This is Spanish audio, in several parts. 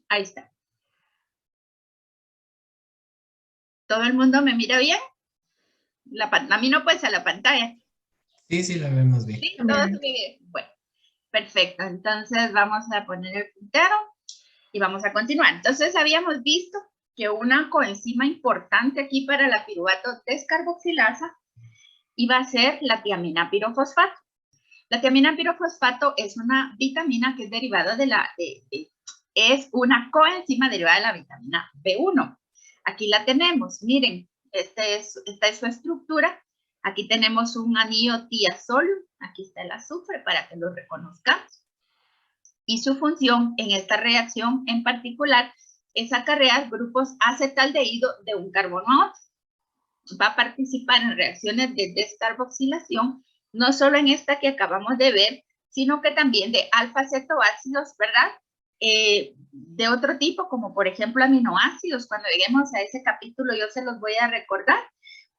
Ahí está. ¿Todo el mundo me mira bien? A mí no pues a la pantalla. Sí, sí, la vemos bien. Sí, todo se ve bien. Bueno, perfecto. Entonces vamos a poner el puntero y vamos a continuar. Entonces habíamos visto que una coenzima importante aquí para la piruvato descarboxilasa iba a ser la tiamina pirofosfato. La tiamina pirofosfato es una vitamina que es derivada es una coenzima derivada de la vitamina B1. Aquí la tenemos, miren, esta es su estructura. Aquí tenemos un anillo tiazol, aquí está el azufre para que lo reconozcamos. Y su función en esta reacción en particular es acarrear grupos acetaldehído de un carbono a otro. Va a participar en reacciones de descarboxilación, no solo en esta que acabamos de ver, sino que también de alfa-cetoácidos, ¿verdad? De otro tipo, como por ejemplo aminoácidos. Cuando lleguemos a ese capítulo yo se los voy a recordar.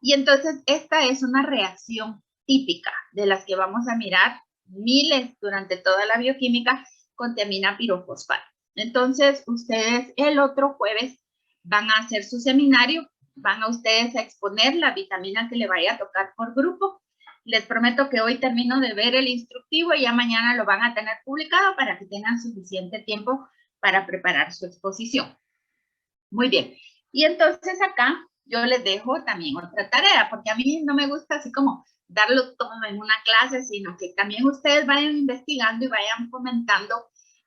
Y entonces esta es una reacción típica de las que vamos a mirar miles durante toda la bioquímica con tiamina pirofosfato. Entonces ustedes el otro jueves van a hacer su seminario, van a ustedes a exponer la vitamina que le vaya a tocar por grupo. Les prometo que hoy termino de ver el instructivo y ya mañana lo van a tener publicado para que tengan suficiente tiempo para preparar su exposición. Muy bien. Y entonces acá yo les dejo también otra tarea, porque a mí no me gusta así como darlo todo en una clase, sino que también ustedes vayan investigando y vayan fomentando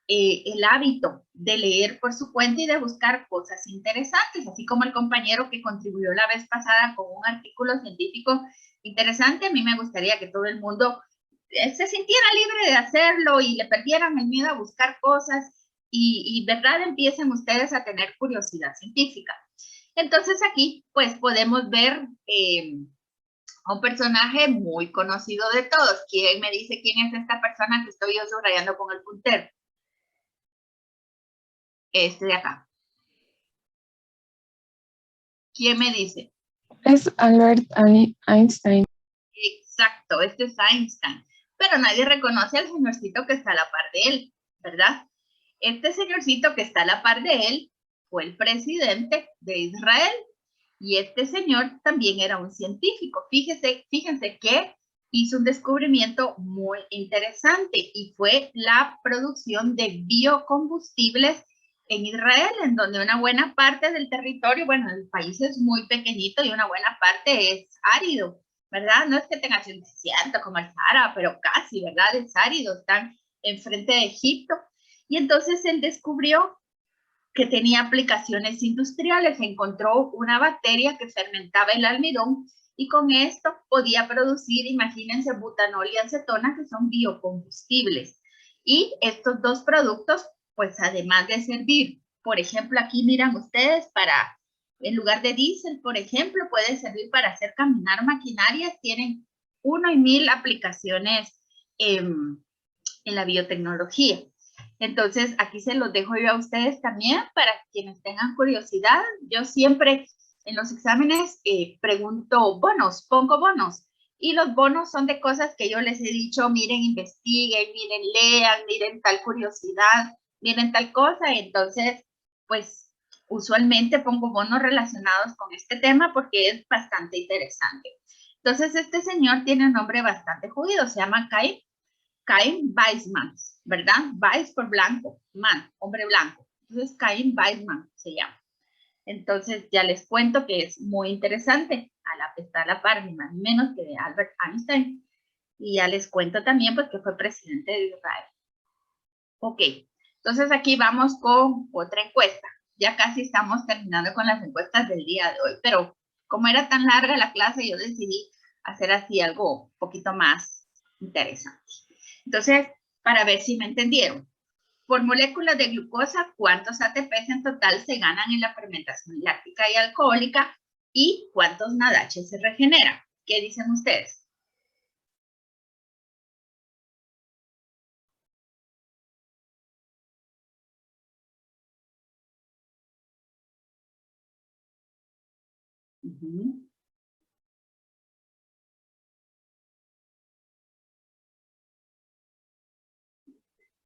el hábito de leer por su cuenta y de buscar cosas interesantes, así como el compañero que contribuyó la vez pasada con un artículo científico interesante. A mí me gustaría que todo el mundo se sintiera libre de hacerlo y le perdieran el miedo a buscar cosas y verdad empiecen ustedes a tener curiosidad científica. Entonces aquí pues podemos ver a un personaje muy conocido de todos. ¿Quién me dice quién es esta persona que estoy yo subrayando con el puntero? Este de acá. ¿Quién me dice? Es Albert Einstein. Exacto, este es Einstein. Pero nadie reconoce al señorcito que está a la par de él, ¿verdad? Este señorcito que está a la par de él fue el presidente de Israel y este señor también era un científico. Fíjense que hizo un descubrimiento muy interesante y fue la producción de biocombustibles en Israel, en donde una buena parte del territorio, bueno, el país es muy pequeñito y una buena parte es árido, ¿verdad? No es que tenga un desierto como el Sahara, pero casi, ¿verdad? Es árido, están enfrente de Egipto. Y entonces él descubrió que tenía aplicaciones industriales. Encontró una bacteria que fermentaba el almidón y con esto podía producir, imagínense, butanol y acetona, que son biocombustibles. Y estos dos productos, pues además de servir, por ejemplo, aquí miran ustedes para, en lugar de diésel, por ejemplo, puede servir para hacer caminar maquinarias, tienen 1 y 1000 aplicaciones en la biotecnología. Entonces, aquí se los dejo yo a ustedes también para quienes tengan curiosidad. Yo siempre en los exámenes pregunto bonos, pongo bonos. Y los bonos son de cosas que yo les he dicho, miren, investiguen, miren, lean, miren tal curiosidad, miren tal cosa. Entonces, pues usualmente pongo bonos relacionados con este tema porque es bastante interesante. Entonces, este señor tiene un nombre bastante judío, se llama Chaim Weizmann, ¿verdad? Weiss por blanco, man, hombre blanco. Entonces, Chaim Weizmann se llama. Entonces, ya les cuento que es muy interesante. Está a la par, ni más ni menos que de Albert Einstein. Y ya les cuento también, pues, que fue presidente de Israel. Ok, entonces aquí vamos con otra encuesta. Ya casi estamos terminando con las encuestas del día de hoy, pero como era tan larga la clase, yo decidí hacer así algo un poquito más interesante. Entonces, para ver si me entendieron, por moléculas de glucosa, ¿cuántos ATPs en total se ganan en la fermentación láctica y alcohólica? ¿Y cuántos NADH se regeneran? ¿Qué dicen ustedes?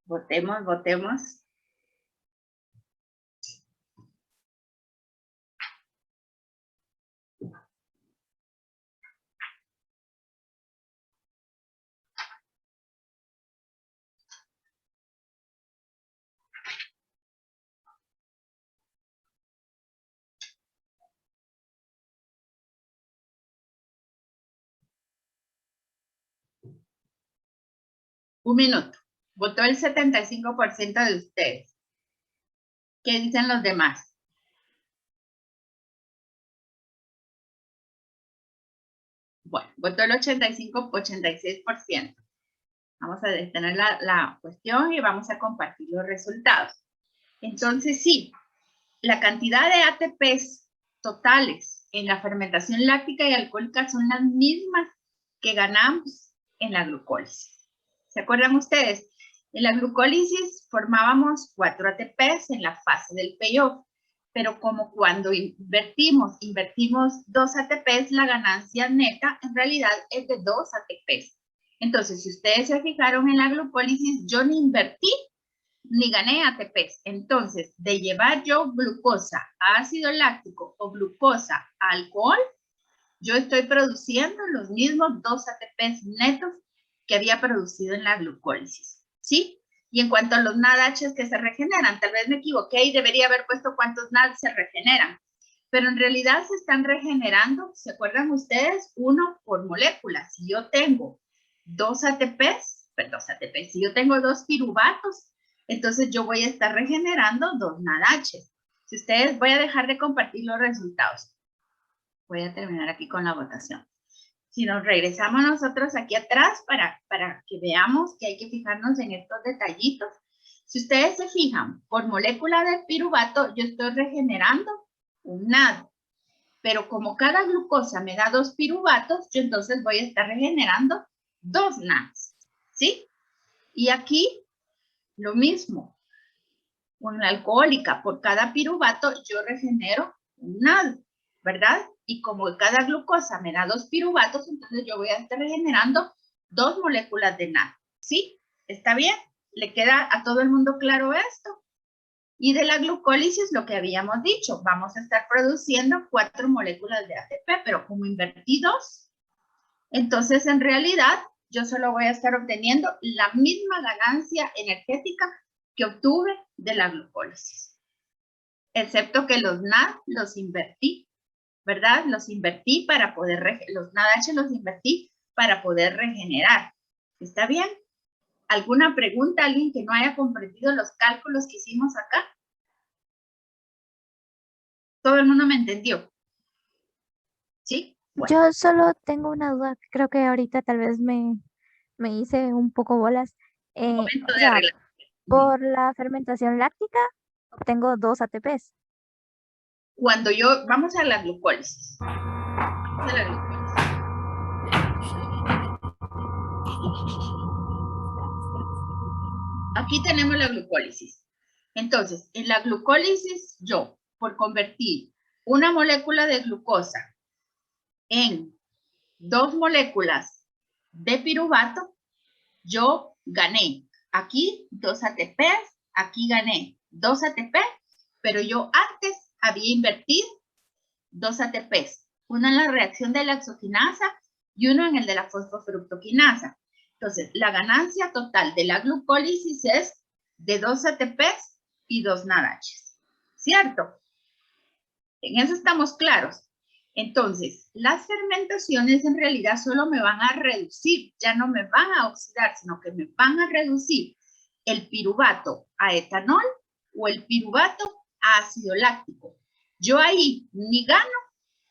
Votemos, votemos. Un minuto. Votó el 75% de ustedes. ¿Qué dicen los demás? Bueno, votó el 86%. Vamos a detener la cuestión y vamos a compartir los resultados. Entonces, sí, la cantidad de ATPs totales en la fermentación láctica y alcohólica son las mismas que ganamos en la glucólisis. ¿Se acuerdan ustedes? En la glucólisis formábamos 4 ATPs en la fase del payoff, pero como cuando invertimos 2 ATPs, la ganancia neta en realidad es de 2 ATPs. Entonces, si ustedes se fijaron en la glucólisis, yo ni invertí ni gané ATPs. Entonces, de llevar yo glucosa a ácido láctico o glucosa a alcohol, yo estoy produciendo los mismos 2 ATPs netos que había producido en la glucólisis, ¿sí? Y en cuanto a los NADH que se regeneran, tal vez me equivoqué y debería haber puesto cuántos NAD se regeneran, pero en realidad se están regenerando, ¿se acuerdan ustedes? 1 por molécula. Si yo tengo 2 ATPs, si yo tengo 2 piruvatos, entonces yo voy a estar regenerando 2 NADH. Si ustedes, voy a dejar de compartir los resultados. Voy a terminar aquí con la votación. Si nos regresamos nosotros aquí atrás para que veamos que hay que fijarnos en estos detallitos. Si ustedes se fijan, por molécula de piruvato yo estoy regenerando un NAD. Pero como cada glucosa me da 2 piruvatos, yo entonces voy a estar regenerando 2 NADs. ¿Sí? Y aquí lo mismo. Con la alcohólica, por cada piruvato yo regenero un NAD, ¿verdad? Y como cada glucosa me da 2 piruvatos, entonces yo voy a estar regenerando 2 moléculas de NAD. ¿Sí? ¿Está bien? ¿Le queda a todo el mundo claro esto? Y de la glucólisis, lo que habíamos dicho, vamos a estar produciendo 4 moléculas de ATP, pero como invertí 2, entonces en realidad yo solo voy a estar obteniendo la misma ganancia energética que obtuve de la glucólisis. Excepto que los NAD los invertí, ¿verdad? Los invertí para poder, los NADH los invertí para poder regenerar. ¿Está bien? ¿Alguna pregunta? ¿Alguien que no haya comprendido los cálculos que hicimos acá? ¿Todo el mundo me entendió? ¿Sí? Bueno. Yo solo tengo una duda, creo que ahorita tal vez me hice un poco bolas. Momento O de sea, arreglar. por la fermentación láctica obtengo 2 ATPs. Cuando yo, vamos a la glucólisis. Vamos a la glucólisis. Aquí tenemos la glucólisis. Entonces, en la glucólisis, yo, por convertir una molécula de glucosa en 2 moléculas de piruvato, yo gané aquí 2 ATPs, aquí gané 2 ATP, pero yo antes había invertido 2 ATPs, uno en la reacción de la hexoquinasa y uno en el de la fosfofructoquinasa. Entonces, la ganancia total de la glucólisis es de 2 ATPs y 2 NADH. ¿Cierto? En eso estamos claros. Entonces, las fermentaciones en realidad solo me van a reducir, ya no me van a oxidar, sino que me van a reducir el piruvato a etanol o el piruvato a ácido láctico. Yo ahí ni gano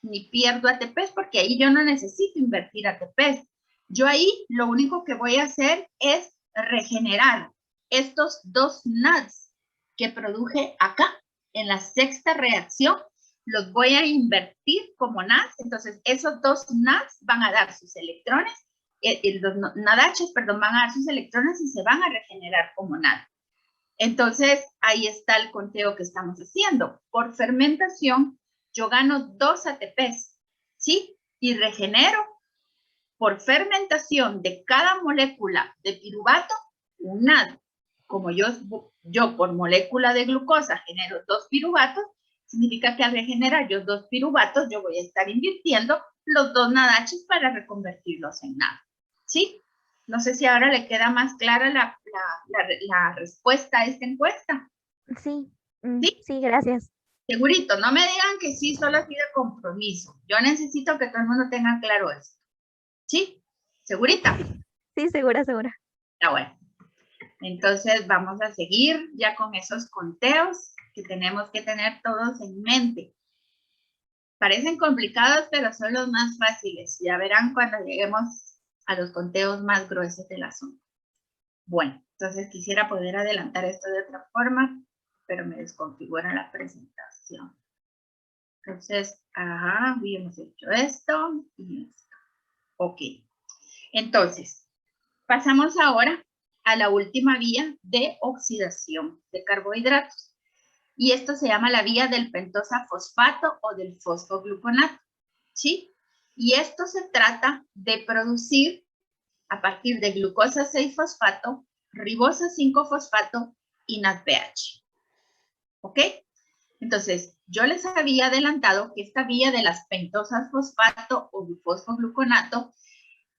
ni pierdo ATPs porque ahí yo no necesito invertir ATPs. Yo ahí lo único que voy a hacer es regenerar estos 2 NADs que produje acá en la sexta reacción. Los voy a invertir como NADs, entonces esos 2 NADs van a dar sus electrones, los NADH, perdón, van a dar sus electrones y se van a regenerar como NAD. Entonces, ahí está el conteo que estamos haciendo. Por fermentación, yo gano 2 ATPs, ¿sí? Y regenero por fermentación de cada molécula de piruvato un NAD. Como yo por molécula de glucosa genero 2 piruvatos, significa que al regenerar yo 2 piruvatos, yo voy a estar invirtiendo los 2 NADH para reconvertirlos en NAD. ¿Sí? No sé si ahora le queda más clara la respuesta a esta encuesta. Sí, ¿Sí? sí, gracias. Segurito, no me digan que sí, solo así de compromiso. Yo necesito que todo el mundo tenga claro eso. ¿Sí? ¿Segurita? Sí, segura. Está bueno. Entonces vamos a seguir ya con esos conteos que tenemos que tener todos en mente. Parecen complicados, pero son los más fáciles. Ya verán cuando lleguemos a los conteos más gruesos del asunto. Bueno, entonces quisiera poder adelantar esto de otra forma, pero me desconfigura la presentación. Entonces, habíamos hecho esto y esto. Ok. Entonces, pasamos ahora a la última vía de oxidación de carbohidratos. Y esto se llama la vía del pentosa fosfato o del fosfogluconato, ¿sí? Y esto se trata de producir a partir de glucosa 6-fosfato, ribosa 5-fosfato y NADPH. ¿Ok? Entonces, yo les había adelantado que esta vía de las pentosas fosfato o fosfogluconato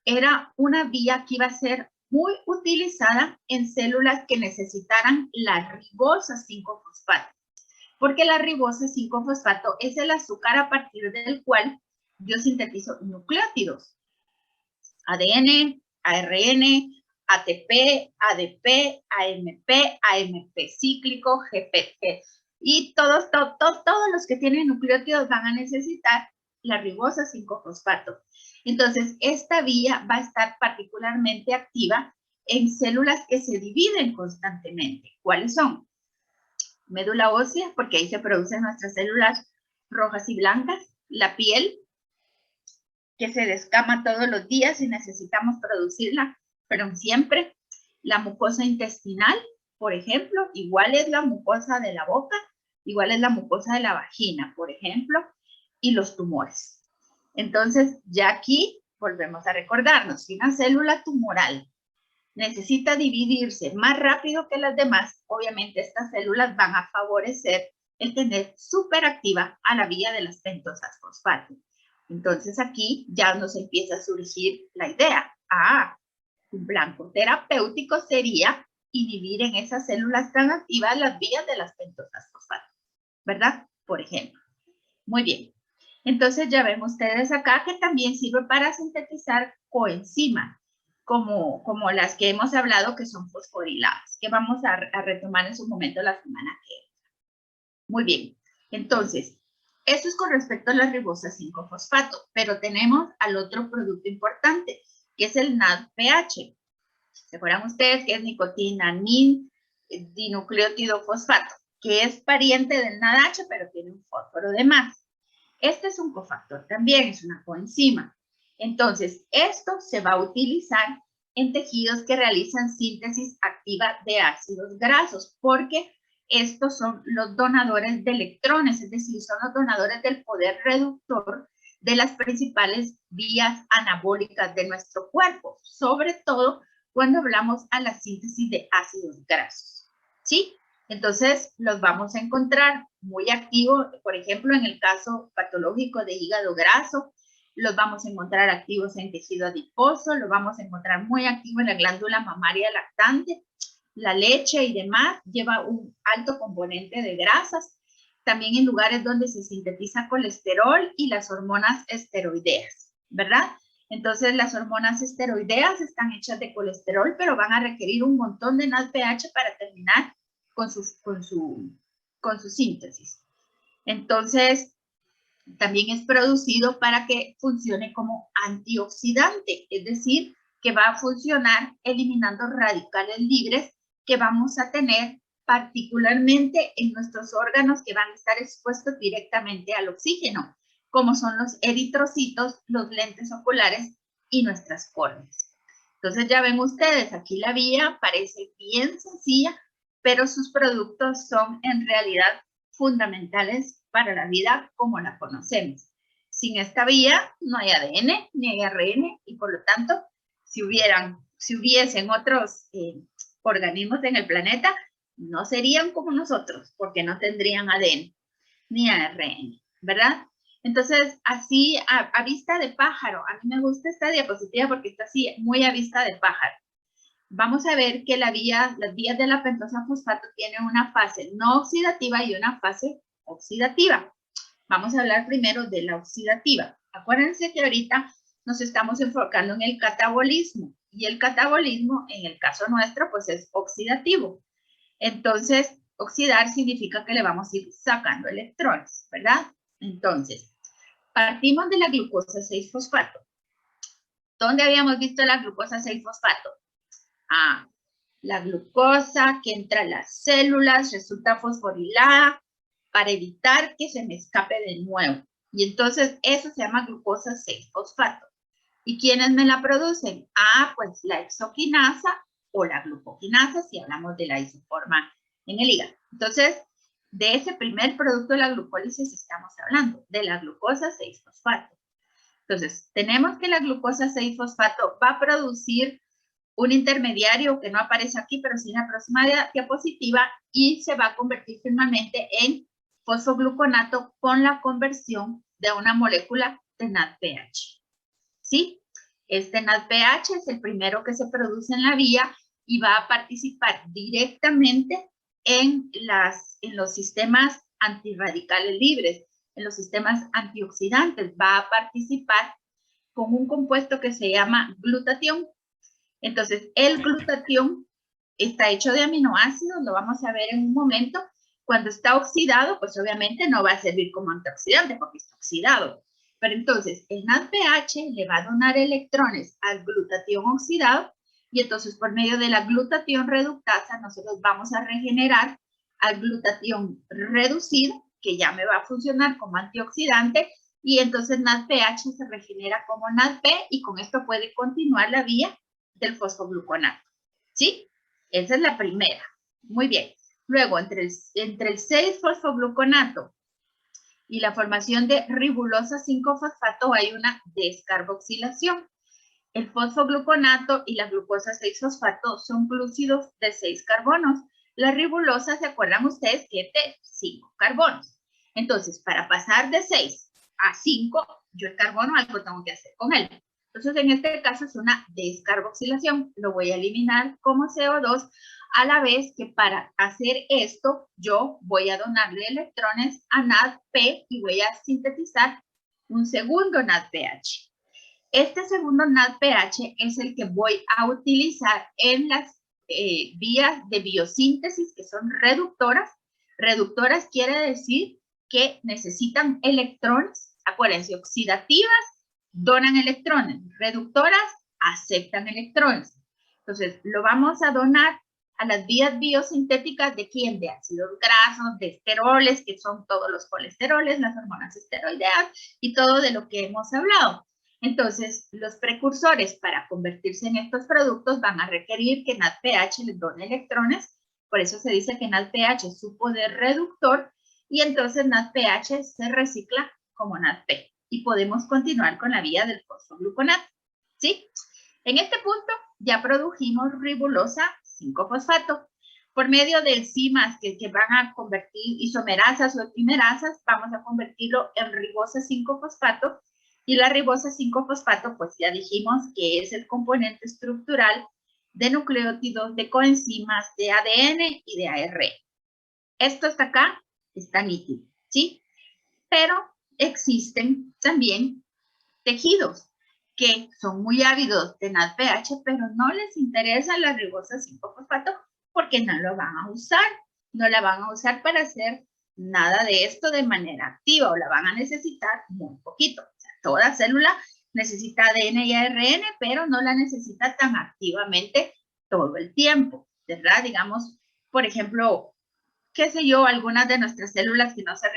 era una vía que iba a ser muy utilizada en células que necesitaran la ribosa 5-fosfato. Porque la ribosa 5-fosfato es el azúcar a partir del cual yo sintetizo nucleótidos. ADN, ARN, ATP, ADP, AMP, AMP cíclico, GPT. Y todos los que tienen nucleótidos van a necesitar la ribosa 5-fosfato. Entonces, esta vía va a estar particularmente activa en células que se dividen constantemente. ¿Cuáles son? Médula ósea, porque ahí se producen nuestras células rojas y blancas. La piel, que se descama todos los días y necesitamos producirla, pero siempre. La mucosa intestinal, por ejemplo, igual es la mucosa de la boca, igual es la mucosa de la vagina, por ejemplo, y los tumores. Entonces, ya aquí volvemos a recordarnos que una célula tumoral necesita dividirse más rápido que las demás, obviamente estas células van a favorecer el tener superactiva a la vía de las pentosas fosfato. Entonces aquí ya nos empieza a surgir la idea. Un blanco terapéutico sería inhibir en esas células tan activas las vías de las pentosas fosfato, ¿verdad? Por ejemplo. Muy bien. Entonces ya ven ustedes acá que también sirve para sintetizar coenzimas, como las que hemos hablado que son fosforiladas, que vamos a retomar en su momento la semana que viene. Muy bien. Entonces, eso es con respecto a la ribosa 5-fosfato, pero tenemos al otro producto importante, que es el NADPH. ¿Se acuerdan ustedes que es nicotina, dinucleótido fosfato, que es pariente del NADH, pero tiene un fósforo de más? Este es un cofactor también, es una coenzima. Entonces, esto se va a utilizar en tejidos que realizan síntesis activa de ácidos grasos, porque estos son los donadores de electrones, es decir, son los donadores del poder reductor de las principales vías anabólicas de nuestro cuerpo, sobre todo cuando hablamos a la síntesis de ácidos grasos, ¿sí? Entonces, los vamos a encontrar muy activos, por ejemplo, en el caso patológico de hígado graso, los vamos a encontrar activos en tejido adiposo, los vamos a encontrar muy activos en la glándula mamaria lactante, la leche y demás lleva un alto componente de grasas, también en lugares donde se sintetiza colesterol y las hormonas esteroideas, ¿verdad? Entonces, las hormonas esteroideas están hechas de colesterol, pero van a requerir un montón de NADPH para terminar con su síntesis. Entonces, también es producido para que funcione como antioxidante, es decir, que va a funcionar eliminando radicales libres que vamos a tener particularmente en nuestros órganos que van a estar expuestos directamente al oxígeno, como son los eritrocitos, los lentes oculares y nuestras córneas. Entonces ya ven ustedes, aquí la vía parece bien sencilla, pero sus productos son en realidad fundamentales para la vida como la conocemos. Sin esta vía no hay ADN ni hay ARN y por lo tanto, si hubiesen otros organismos en el planeta, no serían como nosotros porque no tendrían ADN ni ARN, ¿verdad? Entonces, así a vista de pájaro, a mí me gusta esta diapositiva porque está así muy a vista de pájaro. Vamos a ver que las vías de la pentosa fosfato tienen una fase no oxidativa y una fase oxidativa. Vamos a hablar primero de la oxidativa. Acuérdense que ahorita nos estamos enfocando en el catabolismo, y el catabolismo, en el caso nuestro, pues es oxidativo. Entonces, oxidar significa que le vamos a ir sacando electrones, ¿verdad? Entonces, partimos de la glucosa 6-fosfato. ¿Dónde habíamos visto la glucosa 6-fosfato? Ah, la glucosa que entra a las células resulta fosforilada para evitar que se me escape de nuevo. Y entonces eso se llama glucosa 6-fosfato. ¿Y quiénes me la producen? Ah, pues la hexoquinasa o la glucoquinasa, si hablamos de la isoforma en el hígado. Entonces, de ese primer producto de la glucólisis estamos hablando, de la glucosa 6-fosfato. Entonces, tenemos que la glucosa 6-fosfato va a producir un intermediario que no aparece aquí, pero sí en la próxima diapositiva, y se va a convertir finalmente en fosfogluconato con la conversión de una molécula de NADPH. ¿Sí? Este NADPH es el primero que se produce en la vía y va a participar directamente en los sistemas antirradicales libres, en los sistemas antioxidantes. Va a participar con un compuesto que se llama glutatión. Entonces, el glutatión está hecho de aminoácidos, lo vamos a ver en un momento. Cuando está oxidado, pues obviamente no va a servir como antioxidante porque está oxidado. Pero entonces, el NADPH le va a donar electrones al glutatión oxidado y entonces por medio de la glutatión reductasa nosotros vamos a regenerar al glutatión reducido, que ya me va a funcionar como antioxidante, y entonces NADPH se regenera como NADP y con esto puede continuar la vía del fosfogluconato. ¿Sí? Esa es la primera. Muy bien. Luego, entre el 6-fosfogluconato y la formación de ribulosa 5-fosfato hay una descarboxilación. El fosfogluconato y la glucosa 6-fosfato son glúcidos de 6 carbonos. La ribulosa, ¿se acuerdan ustedes que es de 5 carbonos? Entonces, para pasar de 6 a 5, yo el carbono algo tengo que hacer con él. Entonces, en este caso es una descarboxilación. Lo voy a eliminar como CO2, a la vez que para hacer esto, yo voy a donarle electrones a NADP y voy a sintetizar un segundo NADPH. Este segundo NADPH es el que voy a utilizar en las vías de biosíntesis que son reductoras. Reductoras quiere decir que necesitan electrones. Acuérdense, oxidativas donan electrones, reductoras aceptan electrones. Entonces, lo vamos a donar a las vías biosintéticas de ¿quién? De ácidos grasos, de esteroles, que son todos los colesteroles, las hormonas esteroideas y todo de lo que hemos hablado. Entonces, los precursores para convertirse en estos productos van a requerir que NADPH les done electrones, por eso se dice que NADPH es su poder reductor, y entonces NADPH se recicla como NADP, y podemos continuar con la vía del fosfogluconato, ¿sí? En este punto ya produjimos ribulosa 5-fosfato. Por medio de enzimas que van a convertir isomerasas o epimerasas, vamos a convertirlo en ribosa 5-fosfato, y la ribosa 5-fosfato, pues ya dijimos que es el componente estructural de nucleótidos, de coenzimas, de ADN y de ARN. Esto hasta acá está nítido, ¿sí? Pero existen también tejidos que son muy ávidos de NADPH, pero no les interesa la ribosa 5-fosfato porque no lo van a usar. No la van a usar para hacer nada de esto de manera activa, o la van a necesitar muy poquito. O sea, toda célula necesita ADN y ARN, pero no la necesita tan activamente todo el tiempo, ¿verdad? Digamos, por ejemplo, qué sé yo, algunas de nuestras células que no se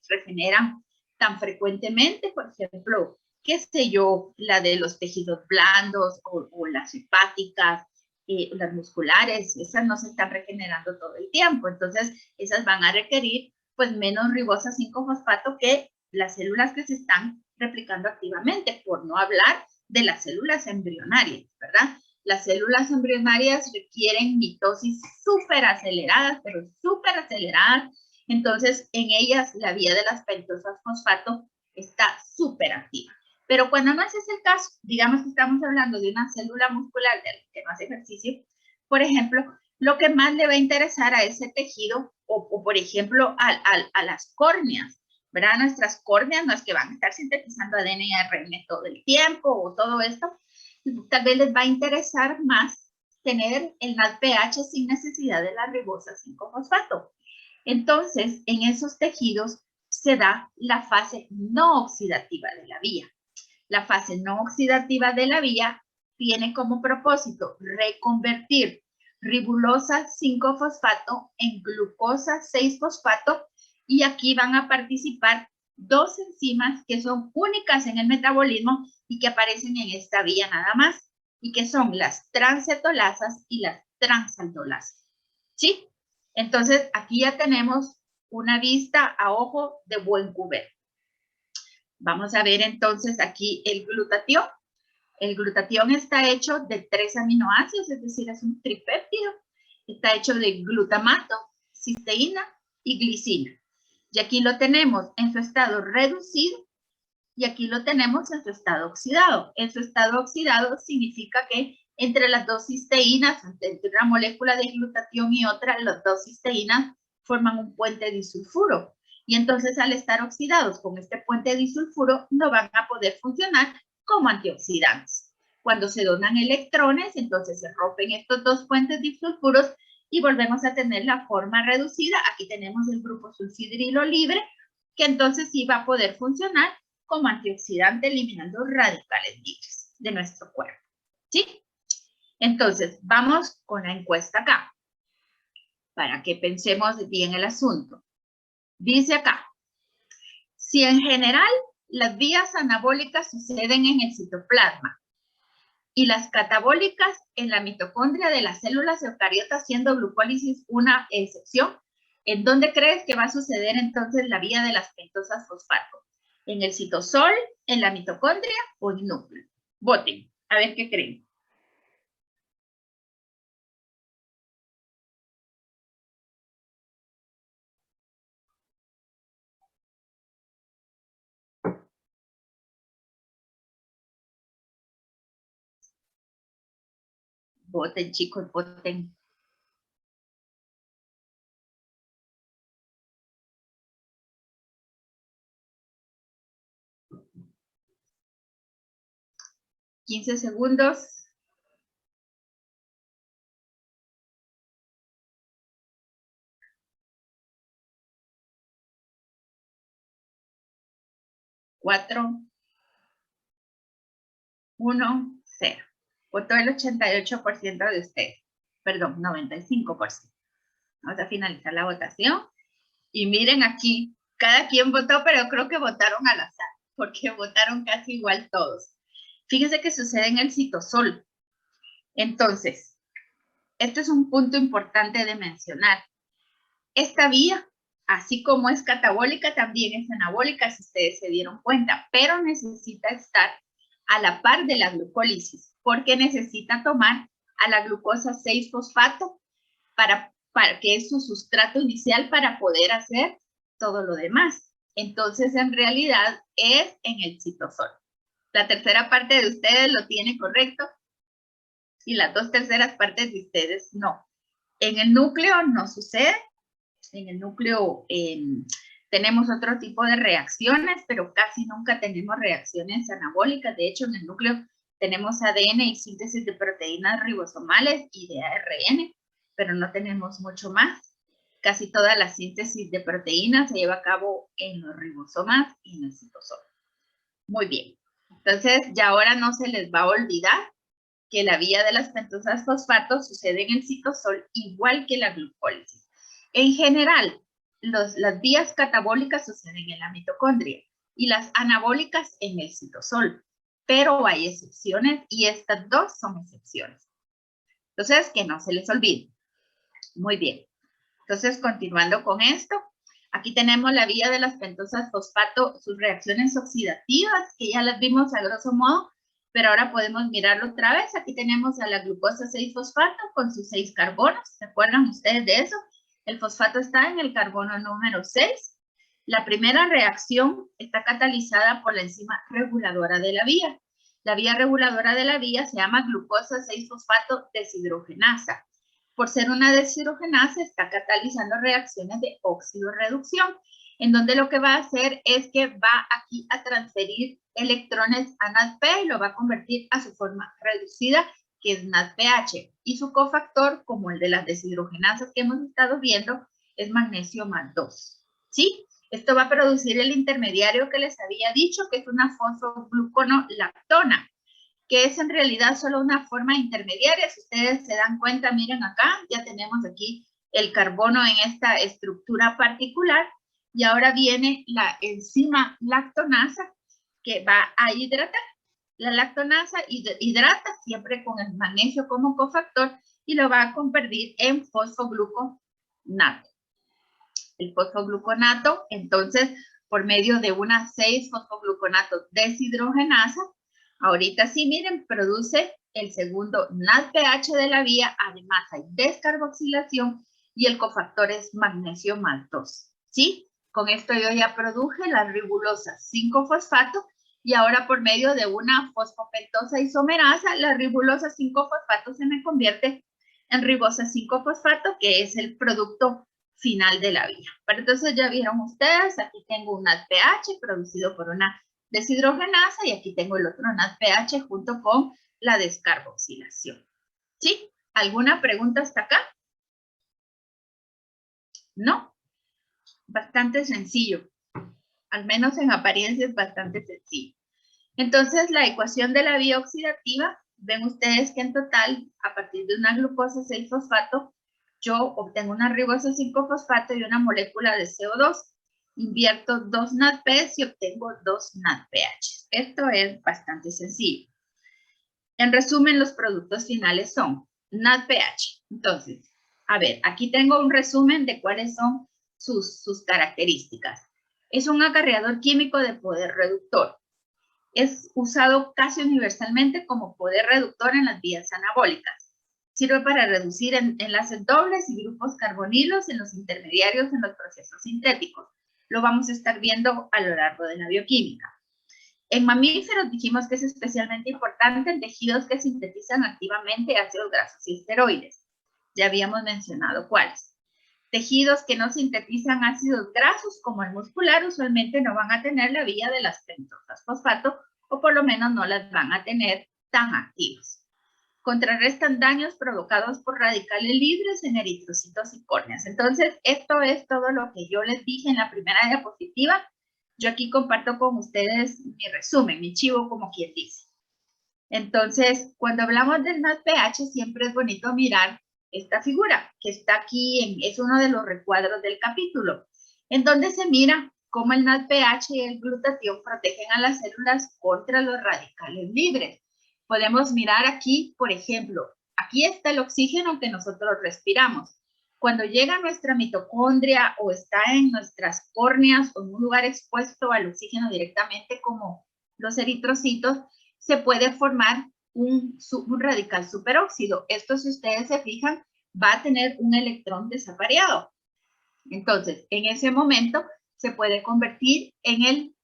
regeneran tan frecuentemente, por ejemplo, qué sé yo, la de los tejidos blandos o las hepáticas, las musculares, esas no se están regenerando todo el tiempo, entonces esas van a requerir pues menos ribosa 5-fosfato que las células que se están replicando activamente, por no hablar de las células embrionarias, ¿verdad? Las células embrionarias requieren mitosis súper aceleradas, pero súper aceleradas. Entonces, en ellas la vía de las pentosas fosfato está súper activa. Pero cuando no ese es el caso, digamos que estamos hablando de una célula muscular que no hace ejercicio, por ejemplo, lo que más le va a interesar a ese tejido, o por ejemplo, a las córneas, ¿verdad? Nuestras córneas no es que van a estar sintetizando ADN y ARN todo el tiempo o todo esto, tal vez les va a interesar más tener el NADPH sin necesidad de la ribosa 5-fosfato. Entonces, en esos tejidos se da la fase no oxidativa de la vía. La fase no oxidativa de la vía tiene como propósito reconvertir ribulosa 5-fosfato en glucosa 6-fosfato, y aquí van a participar dos enzimas que son únicas en el metabolismo y que aparecen en esta vía nada más, y que son las transcetolasas y las transaldolasas. ¿Sí? Entonces, aquí ya tenemos una vista a ojo de buen cubero. Vamos a ver entonces aquí el glutatión. El glutatión está hecho de 3 aminoácidos, es decir, es un tripéptido. Está hecho de glutamato, cisteína y glicina. Y aquí lo tenemos en su estado reducido y aquí lo tenemos en su estado oxidado. En su estado oxidado significa que entre las dos cisteínas, entre una molécula de glutatión y otra, las dos cisteínas forman un puente disulfuro. Y entonces al estar oxidados con este puente disulfuro no van a poder funcionar como antioxidantes. Cuando se donan electrones, entonces se rompen estos dos puentes disulfuros y volvemos a tener la forma reducida. Aquí tenemos el grupo sulfidrilo libre, que entonces sí va a poder funcionar como antioxidante eliminando radicales libres de nuestro cuerpo. ¿Sí? Entonces, vamos con la encuesta acá, para que pensemos bien el asunto. Dice acá, si en general las vías anabólicas suceden en el citoplasma y las catabólicas en la mitocondria de las células eucariotas, siendo glucólisis una excepción, ¿en dónde crees que va a suceder entonces la vía de las pentosas fosfato? ¿En el citosol, en la mitocondria o en el núcleo? Voten, a ver qué creen. Voten, chicos, voten. $15 segundos. Cuatro, 1, 0. Votó el 88% de ustedes. Perdón, 95%. Vamos a finalizar la votación. Y miren aquí, cada quien votó, pero creo que votaron al azar, porque votaron casi igual todos. Fíjense que sucede en el citosol. Entonces, este es un punto importante de mencionar. Esta vía, así como es catabólica, también es anabólica, si ustedes se dieron cuenta, pero necesita estar a la par de la glucólisis, porque necesita tomar a la glucosa 6-fosfato para que es su sustrato inicial para poder hacer todo lo demás. Entonces, en realidad, es en el citosol. La tercera parte de ustedes lo tiene correcto y las 2/3 partes de ustedes no. En el núcleo no sucede. En el núcleo tenemos otro tipo de reacciones, pero casi nunca tenemos reacciones anabólicas. De hecho, en el núcleo tenemos ADN y síntesis de proteínas ribosomales y de ARN, pero no tenemos mucho más. Casi toda la síntesis de proteínas se lleva a cabo en los ribosomas y en el citosol. Muy bien. Entonces, ya ahora no se les va a olvidar que la vía de las pentosas fosfatos sucede en el citosol igual que la glucólisis. En general, las vías catabólicas suceden en la mitocondria y las anabólicas en el citosol, pero hay excepciones y estas dos son excepciones. Entonces, que no se les olvide. Muy bien. Entonces, continuando con esto, aquí tenemos la vía de las pentosas fosfato, sus reacciones oxidativas, que ya las vimos a grosso modo, pero ahora podemos mirarlo otra vez. Aquí tenemos a la glucosa 6-fosfato con sus 6 carbonos. ¿Se acuerdan ustedes de eso? El fosfato está en el carbono número 6. La primera reacción está catalizada por la enzima reguladora de la vía. La vía reguladora de la vía se llama glucosa 6-fosfato deshidrogenasa. Por ser una deshidrogenasa, está catalizando reacciones de oxidorreducción. en donde lo que va a hacer es que va aquí a transferir electrones a NADP y lo va a convertir a su forma reducida, que es NADPH. Y su cofactor, como el de las deshidrogenasas que hemos estado viendo, es magnesio más 2. ¿Sí? Esto va a producir el intermediario que les había dicho, que es una fosfogluconolactona, que es en realidad solo una forma intermediaria. Si ustedes se dan cuenta, miren acá, ya tenemos aquí el carbono en esta estructura particular, y ahora viene la enzima lactonasa que va a hidratar. La lactonasa hidrata siempre con el magnesio como cofactor y lo va a convertir en fosfogluconato. El fosfogluconato, entonces, por medio de una 6-fosfogluconato deshidrogenasa, ahorita sí, miren, produce el segundo NADPH de la vía, además hay descarboxilación y el cofactor es magnesio más 2, ¿sí? Con esto yo ya produje la ribulosa 5-fosfato y ahora por medio de una fosfopentosa isomerasa, la ribulosa 5-fosfato se me convierte en ribosa 5-fosfato, que es el producto final de la vía. Pero entonces ya vieron ustedes, aquí tengo un NADPH producido por una deshidrogenasa y aquí tengo el otro NADPH junto con la descarboxilación. ¿Sí? ¿Alguna pregunta hasta acá? ¿No? Bastante sencillo. Al menos en apariencia es bastante sencillo. Entonces, la ecuación de la vía oxidativa, ven ustedes que en total, a partir de una glucosa 6-fosfato, yo obtengo una ribosa 5-fosfato y una molécula de CO2. Invierto 2 NADPs y obtengo 2 NADPH. Esto es bastante sencillo. En resumen, los productos finales son NADPH. Entonces, a ver, aquí tengo un resumen de cuáles son sus características. Es un acarreador químico de poder reductor. Es usado casi universalmente como poder reductor en las vías anabólicas. Sirve para reducir enlaces dobles y grupos carbonilos en los intermediarios en los procesos sintéticos. Lo vamos a estar viendo a lo largo de la bioquímica. En mamíferos dijimos que es especialmente importante en tejidos que sintetizan activamente ácidos grasos y esteroides. Ya habíamos mencionado cuáles. Tejidos que no sintetizan ácidos grasos, como el muscular, usualmente no van a tener la vía de las pentosas fosfato, o por lo menos no las van a tener tan activas. Contrarrestan daños provocados por radicales libres en eritrocitos y córneas. Entonces, esto es todo lo que yo les dije en la primera diapositiva. Yo aquí comparto con ustedes mi resumen, mi chivo, como quien dice. Entonces, cuando hablamos del NADPH, siempre es bonito mirar esta figura que está aquí, es uno de los recuadros del capítulo, en donde se mira cómo el NADPH y el glutatión protegen a las células contra los radicales libres. Podemos mirar aquí, por ejemplo, aquí está el oxígeno que nosotros respiramos. Cuando llega a nuestra mitocondria o está en nuestras córneas o en un lugar expuesto al oxígeno directamente como los eritrocitos, se puede formar un radical superóxido. Esto, si ustedes se fijan, va a tener un electrón desapareado. Entonces, en ese momento se puede convertir en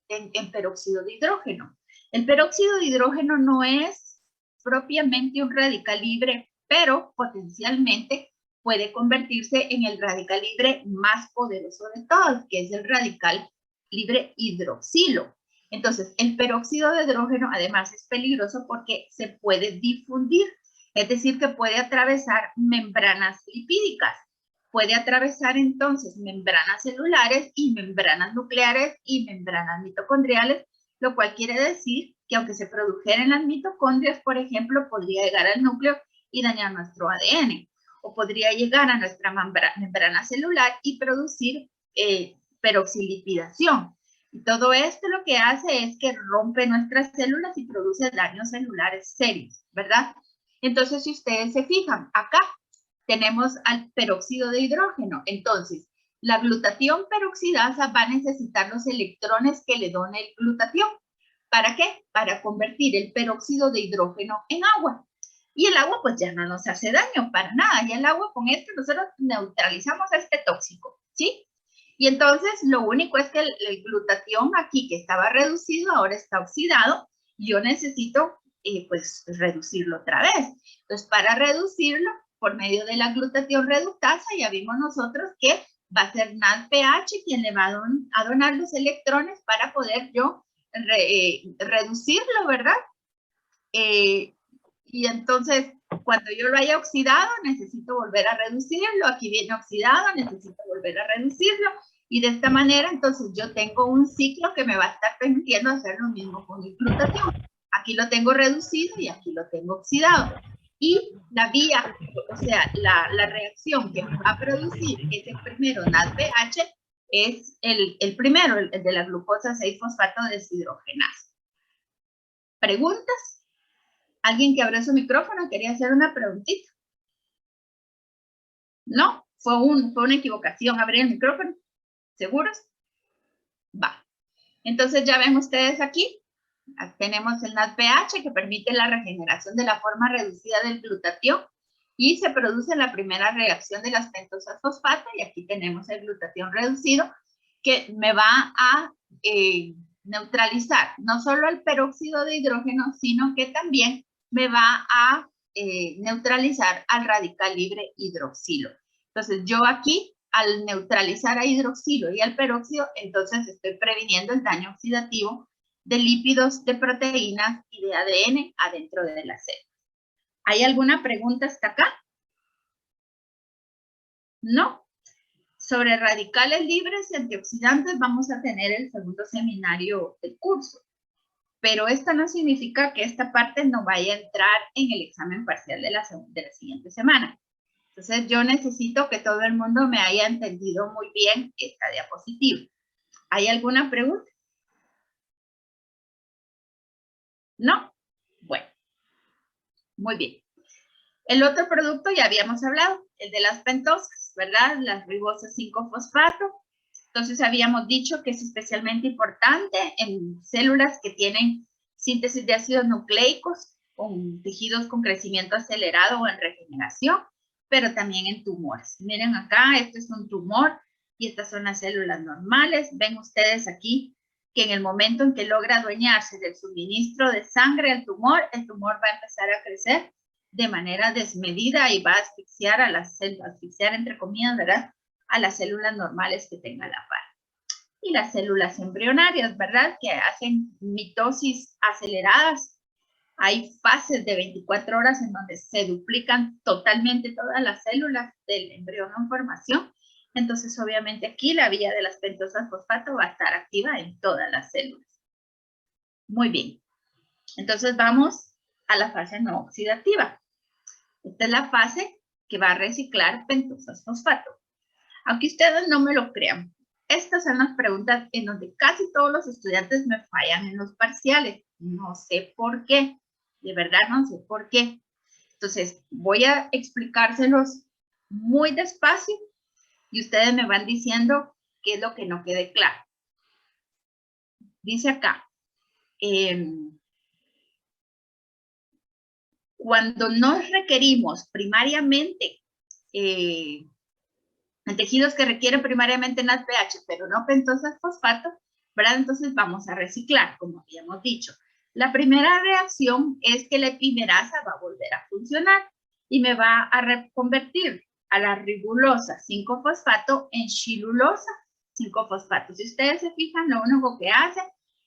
peróxido de hidrógeno. El peróxido de hidrógeno no es propiamente un radical libre, pero potencialmente puede convertirse en el radical libre más poderoso de todos, que es el radical libre hidroxilo. Entonces, el peróxido de hidrógeno además es peligroso porque se puede difundir, es decir, que puede atravesar membranas lipídicas, puede atravesar entonces membranas celulares y membranas nucleares y membranas mitocondriales, lo cual quiere decir que aunque se produjera en las mitocondrias, por ejemplo, podría llegar al núcleo y dañar nuestro ADN, o podría llegar a nuestra membrana celular y producir peroxilipidación. Y todo esto lo que hace es que rompe nuestras células y produce daños celulares serios, ¿verdad? Entonces, si ustedes se fijan, acá tenemos al peróxido de hidrógeno. Entonces, la glutatión peroxidasa va a necesitar los electrones que le done el glutatión. ¿Para qué? Para convertir el peróxido de hidrógeno en agua. Y el agua pues ya no nos hace daño para nada. Y el agua con esto nosotros neutralizamos a este tóxico, ¿sí? Y entonces lo único es que el glutatión aquí que estaba reducido ahora está oxidado. Yo necesito pues reducirlo otra vez. Entonces para reducirlo por medio de la glutatión reductasa ya vimos nosotros que va a ser NADPH quien le va a donar los electrones para poder yo reducirlo, ¿verdad? Y entonces, cuando yo lo haya oxidado, necesito volver a reducirlo. Aquí viene oxidado, necesito volver a reducirlo. Y de esta manera, entonces, yo tengo un ciclo que me va a estar permitiendo hacer lo mismo con el glutatión. Aquí lo tengo reducido y aquí lo tengo oxidado. Y la vía, o sea, la reacción que me va a producir ese primero NADPH es el primero, el de la glucosa 6-fosfato deshidrogenasa. ¿Preguntas? ¿Alguien que abrió su micrófono quería hacer una preguntita? No, fue una equivocación abrir el micrófono. ¿Seguros? Va. Entonces ya ven ustedes aquí, tenemos el NADPH que permite la regeneración de la forma reducida del glutatión y se produce la primera reacción de las pentosas fosfato y aquí tenemos el glutatión reducido que me va a neutralizar no solo el peróxido de hidrógeno, sino que también me va a neutralizar al radical libre hidroxilo. Entonces yo aquí, al neutralizar a hidroxilo y al peróxido, entonces estoy previniendo el daño oxidativo de lípidos, de proteínas y de ADN adentro de la célula. ¿Hay alguna pregunta hasta acá? ¿No? Sobre radicales libres y antioxidantes vamos a tener el segundo seminario del curso. Pero esto no significa que esta parte no vaya a entrar en el examen parcial de la siguiente semana. Entonces yo necesito que todo el mundo me haya entendido muy bien esta diapositiva. ¿Hay alguna pregunta? ¿No? Bueno, muy bien. El otro producto ya habíamos hablado, el de las pentosas, ¿verdad? Las ribosas 5-fosfato. Entonces habíamos dicho que es especialmente importante en células que tienen síntesis de ácidos nucleicos, con tejidos con crecimiento acelerado o en regeneración, pero también en tumores. Miren acá, este es un tumor y estas son las células normales. Ven ustedes aquí que en el momento en que logra adueñarse del suministro de sangre al tumor, el tumor va a empezar a crecer de manera desmedida y va a asfixiar a las células, asfixiar entre comillas, ¿verdad? A las células normales que tenga la par. Y las células embrionarias, ¿verdad? Que hacen mitosis aceleradas. Hay fases de 24 horas en donde se duplican totalmente todas las células del embrión en formación. Entonces, obviamente aquí la vía de las pentosas fosfato va a estar activa en todas las células. Muy bien. Entonces, vamos a la fase no oxidativa. Esta es la fase que va a reciclar pentosas fosfato. Aunque ustedes no me lo crean, estas son las preguntas en donde casi todos los estudiantes me fallan en los parciales. No sé por qué. De verdad no sé por qué. Entonces, voy a explicárselos muy despacio y ustedes me van diciendo qué es lo que no quede claro. Dice acá, cuando no requerimos primariamente en tejidos que requieren primariamente NADPH, pero no pentosas fosfato, ¿verdad? Entonces vamos a reciclar, como habíamos dicho. La primera reacción es que la epimerasa va a volver a funcionar y me va a reconvertir a la ribulosa 5-fosfato en shilulosa 5-fosfato. Si ustedes se fijan, lo único que hace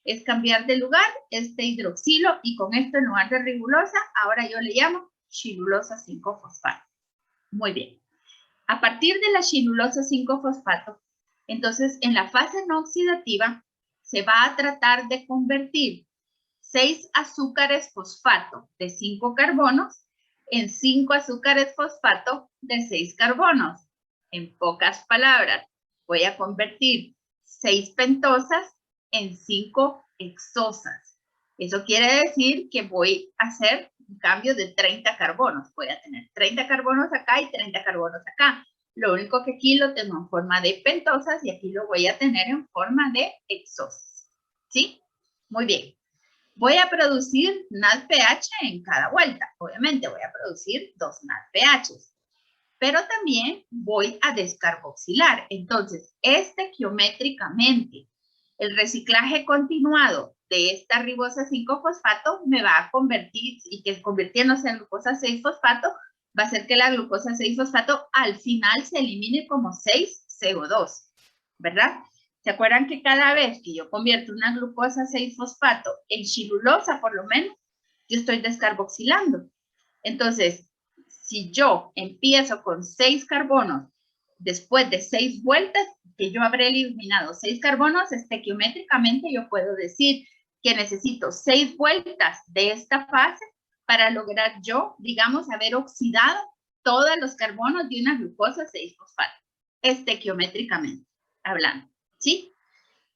es cambiar de lugar este hidroxilo y con esto en lugar de ribulosa, ahora yo le llamo shilulosa 5-fosfato. Muy bien. A partir de la shilulosa 5-fosfato, entonces en la fase no oxidativa se va a tratar de convertir 6 azúcares fosfato de 5 carbonos en 5 azúcares fosfato de 6 carbonos. En pocas palabras, voy a convertir 6 pentosas en 5 hexosas. Eso quiere decir que voy a hacer un cambio de 30 carbonos. Voy a tener 30 carbonos acá y 30 carbonos acá. Lo único que aquí lo tengo en forma de pentosas y aquí lo voy a tener en forma de hexosas. ¿Sí? Muy bien. Voy a producir NADPH en cada vuelta. Obviamente voy a producir 2 NADPHs. Pero también voy a descarboxilar. Entonces, estequiométricamente, el reciclaje continuado de esta ribosa 5-fosfato me va a convertir, y que convirtiéndose en glucosa 6-fosfato, va a hacer que la glucosa 6-fosfato al final se elimine como 6 CO2, ¿verdad? ¿Se acuerdan que cada vez que yo convierto una glucosa 6-fosfato en chilulosa, por lo menos, yo estoy descarboxilando? Entonces, si yo empiezo con 6 carbonos, después de 6 vueltas, que yo habré eliminado 6 carbonos, estequiométricamente yo puedo decir que necesito 6 vueltas de esta fase para lograr yo, digamos, haber oxidado todos los carbonos de una glucosa 6-fosfato, estequiométricamente hablando, ¿sí?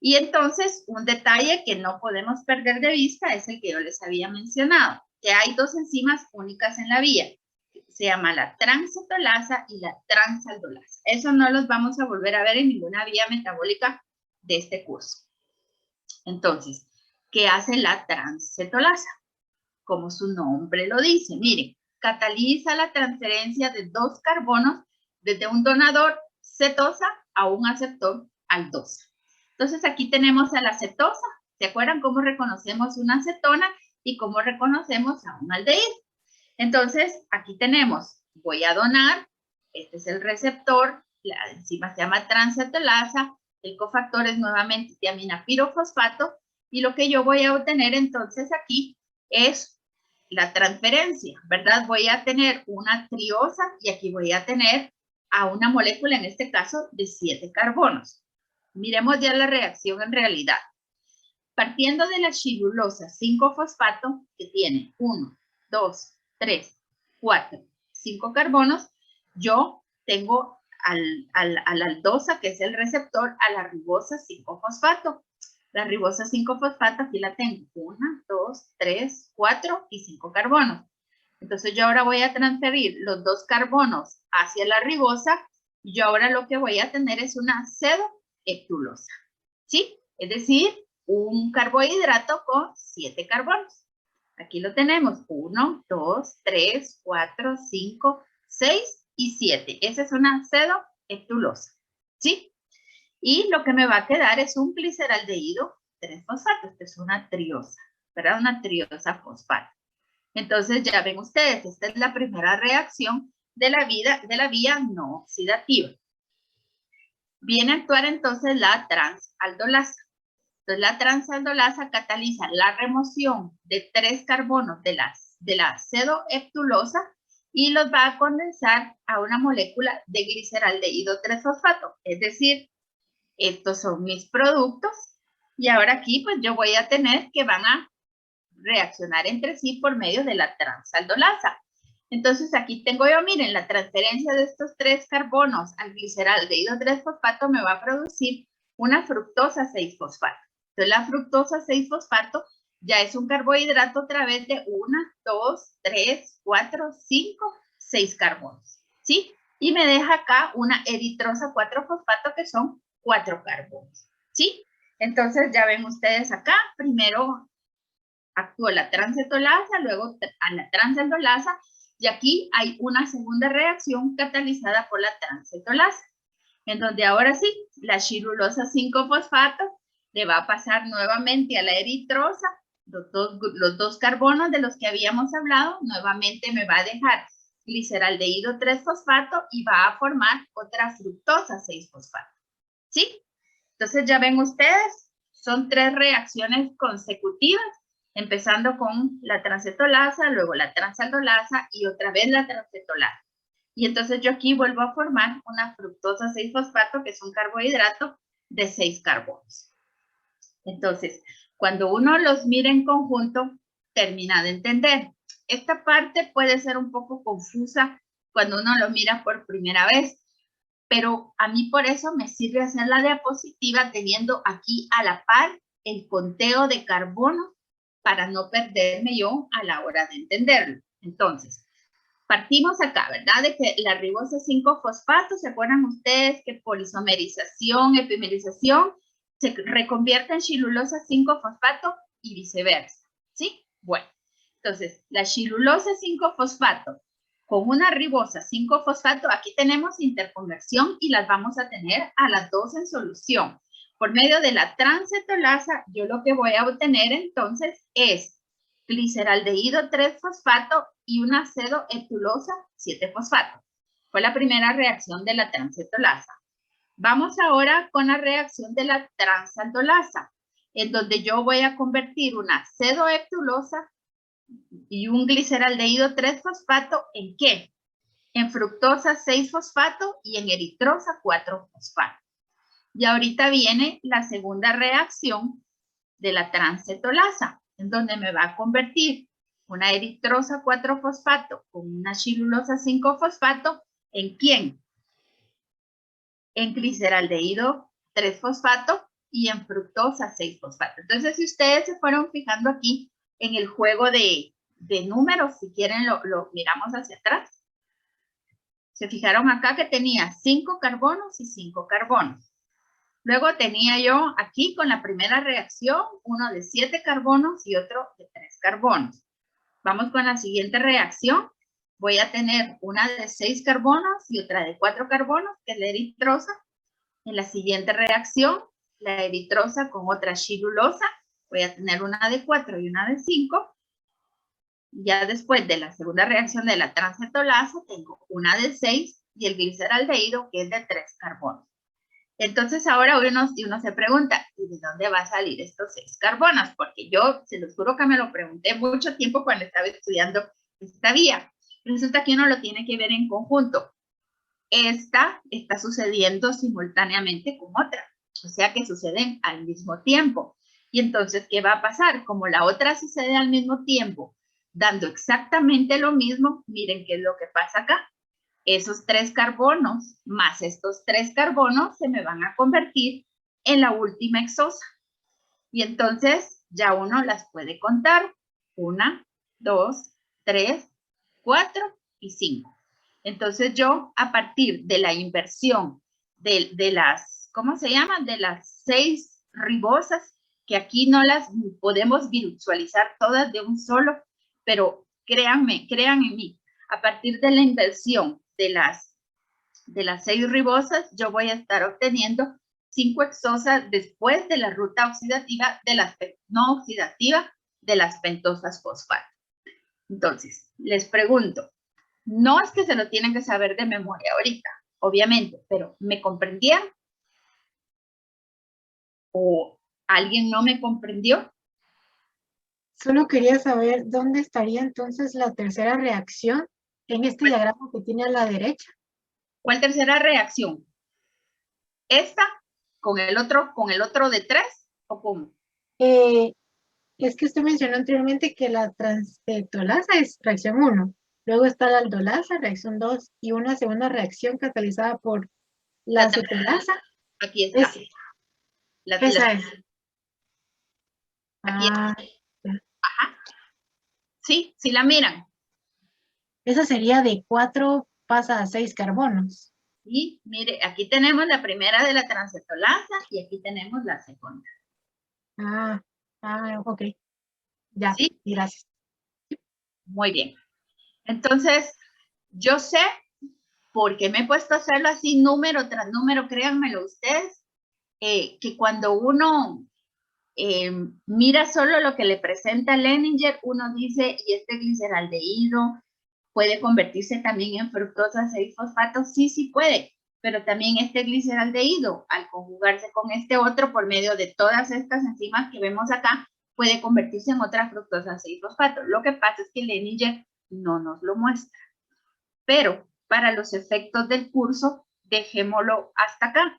Y entonces, un detalle que no podemos perder de vista es el que yo les había mencionado, que hay 2 enzimas únicas en la vía. Se llama la transcetolasa y la transaldolasa. Eso no los vamos a volver a ver en ninguna vía metabólica de este curso. Entonces, ¿qué hace la transcetolasa? Como su nombre lo dice, miren, cataliza la transferencia de 2 carbonos desde un donador cetosa a un aceptor aldosa. Entonces, aquí tenemos a la cetosa. ¿Se acuerdan cómo reconocemos una acetona y cómo reconocemos a un aldehído? Entonces, aquí tenemos, voy a donar, este es el receptor, la enzima se llama transcetolasa, el cofactor es nuevamente tiamina pirofosfato, y lo que yo voy a obtener entonces aquí es la transferencia, ¿verdad? Voy a tener una triosa y aquí voy a tener a una molécula, en este caso, de 7 carbonos. Miremos ya la reacción en realidad. Partiendo de la chilulosa 5-fosfato, que tiene 1, 2, 3, 4, 5 carbonos, yo tengo a la aldosa, que es el receptor, a la ribosa 5-fosfato. La ribosa 5-fosfato, aquí la tengo, 1, 2, 3, 4 y 5 carbonos. Entonces yo ahora voy a transferir los 2 carbonos hacia la ribosa, y yo ahora lo que voy a tener es una pseudoheptulosa, ¿sí? Es decir, un carbohidrato con 7 carbonos. Aquí lo tenemos, 1, 2, 3, 4, 5, 6 y 7. Esa es una pseudoheptulosa, ¿sí? Y lo que me va a quedar es un gliceraldehído 3-fosfato. Esta es una triosa, ¿verdad? Una triosa fosfato. Entonces ya ven ustedes, esta es la primera reacción de la vía no oxidativa. Viene a actuar entonces la transaldolasa. Entonces la transaldolasa cataliza la remoción de 3 carbonos de la pseudoheptulosa y los va a condensar a una molécula de gliceraldehído 3-fosfato. Es decir, estos son mis productos y ahora aquí pues yo voy a tener que van a reaccionar entre sí por medio de la transaldolasa. Entonces aquí tengo yo, miren, la transferencia de estos 3 carbonos al gliceraldehído 3-fosfato me va a producir una fructosa 6-fosfato. Entonces la fructosa 6-fosfato ya es un carbohidrato a través de 1, 2, 3, 4, 5, 6 carbonos, ¿sí? Y me deja acá una eritrosa 4-fosfato que son 4 carbonos, ¿sí? Entonces ya ven ustedes acá, primero actuó la transcetolasa, luego a la transaldolasa, y aquí hay una segunda reacción catalizada por la transcetolasa, en donde ahora sí, la chilulosa 5-fosfato le va a pasar nuevamente a la eritrosa, los dos carbonos de los que habíamos hablado, nuevamente me va a dejar gliceraldehído 3-fosfato y va a formar otra fructosa 6-fosfato, ¿sí? Entonces ya ven ustedes, son 3 reacciones consecutivas, empezando con la transcetolasa, luego la transaldolasa y otra vez la transcetolasa. Y entonces yo aquí vuelvo a formar una fructosa 6-fosfato, que es un carbohidrato de 6 carbonos. Entonces, cuando uno los mira en conjunto, termina de entender. Esta parte puede ser un poco confusa cuando uno lo mira por primera vez, pero a mí por eso me sirve hacer la diapositiva teniendo aquí a la par el conteo de carbono para no perderme yo a la hora de entenderlo. Entonces, partimos acá, ¿verdad? De que la ribosa 5-fosfato, ¿se acuerdan ustedes que por isomerización, epimerización, se reconvierte en chilulosa 5-fosfato y viceversa, ¿sí? Bueno, entonces, la chilulosa 5-fosfato con una ribosa 5-fosfato, aquí tenemos interconversión y las vamos a tener a las 2 en solución. Por medio de la transcetolasa, yo lo que voy a obtener entonces es gliceraldehído 3-fosfato y una pseudoheptulosa 7-fosfato. Fue la primera reacción de la transcetolasa. Vamos ahora con la reacción de la transaldolasa, en donde yo voy a convertir una cedoheptulosa y un gliceraldehído 3-fosfato ¿en qué? En fructosa 6-fosfato y en eritrosa 4-fosfato. Y ahorita viene la segunda reacción de la transcetolasa, en donde me va a convertir una eritrosa 4-fosfato con una chilulosa 5-fosfato ¿en quién? En gliceraldehído 3-fosfato y en fructosa 6-fosfato. Entonces, si ustedes se fueron fijando aquí en el juego de números, si quieren lo miramos hacia atrás. Se fijaron acá que tenía 5 carbonos y 5 carbonos. Luego tenía yo aquí con la primera reacción uno de 7 carbonos y otro de 3 carbonos. Vamos con la siguiente reacción. Voy a tener una de 6 carbonos y otra de 4 carbonos, que es la eritrosa. En la siguiente reacción, la eritrosa con otra chilulosa. Voy a tener una de 4 y una de 5. Ya después de la segunda reacción de la transcetolasa, tengo una de 6 y el gliceraldehído, que es de 3 carbonos. Entonces ahora uno se pregunta, ¿y de dónde va a salir estos 6 carbonos? Porque yo, se los juro que me lo pregunté mucho tiempo cuando estaba estudiando esta vía. Resulta que uno lo tiene que ver en conjunto. Esta está sucediendo simultáneamente con otra. O sea que suceden al mismo tiempo. Y entonces, ¿qué va a pasar? Como la otra sucede al mismo tiempo, dando exactamente lo mismo, miren qué es lo que pasa acá. Esos 3 carbonos más estos 3 carbonos se me van a convertir en la última exosa. Y entonces ya uno las puede contar. 1, 2, 3, 4 y 5. Entonces yo a partir de la inversión de las, ¿cómo se llaman? De las 6 ribosas, que aquí no las podemos visualizar todas de un solo, pero crean en mí, a partir de la inversión de las 6 ribosas, yo voy a estar obteniendo 5 exosas después de la ruta oxidativa, no oxidativa, de las pentosas fosfato. Entonces, les pregunto, no es que se lo tienen que saber de memoria ahorita, obviamente, pero ¿me comprendían? ¿O alguien no me comprendió? Solo quería saber dónde estaría entonces la tercera reacción en este diagrama que tiene a la derecha. ¿Cuál tercera reacción? ¿Esta con el otro de 3 o cómo? Es que usted mencionó anteriormente que la transcetolasa es reacción 1, luego está la aldolasa, reacción 2, y una segunda reacción catalizada por la acetolasa. Aquí está. Esa es. Aquí está. Ajá. Sí, sí la miran. Esa sería de 4 pasa a 6 carbonos. Y mire, aquí tenemos la primera de la transcetolasa y aquí tenemos la segunda. Ok. Ya, ¿Sí? gracias. Muy bien. Entonces, yo sé, porque me he puesto a hacerlo así número tras número, créanmelo ustedes, que cuando uno mira solo lo que le presenta Leninger, uno dice, y este gliceraldehído puede convertirse también en fructosa 6-fosfato, sí puede, pero también este gliceraldehído, al conjugarse con este otro por medio de todas estas enzimas que vemos acá, puede convertirse en otra fructosa 6-fosfato. Lo que pasa es que Leninger no nos lo muestra. Pero para los efectos del curso, dejémoslo hasta acá.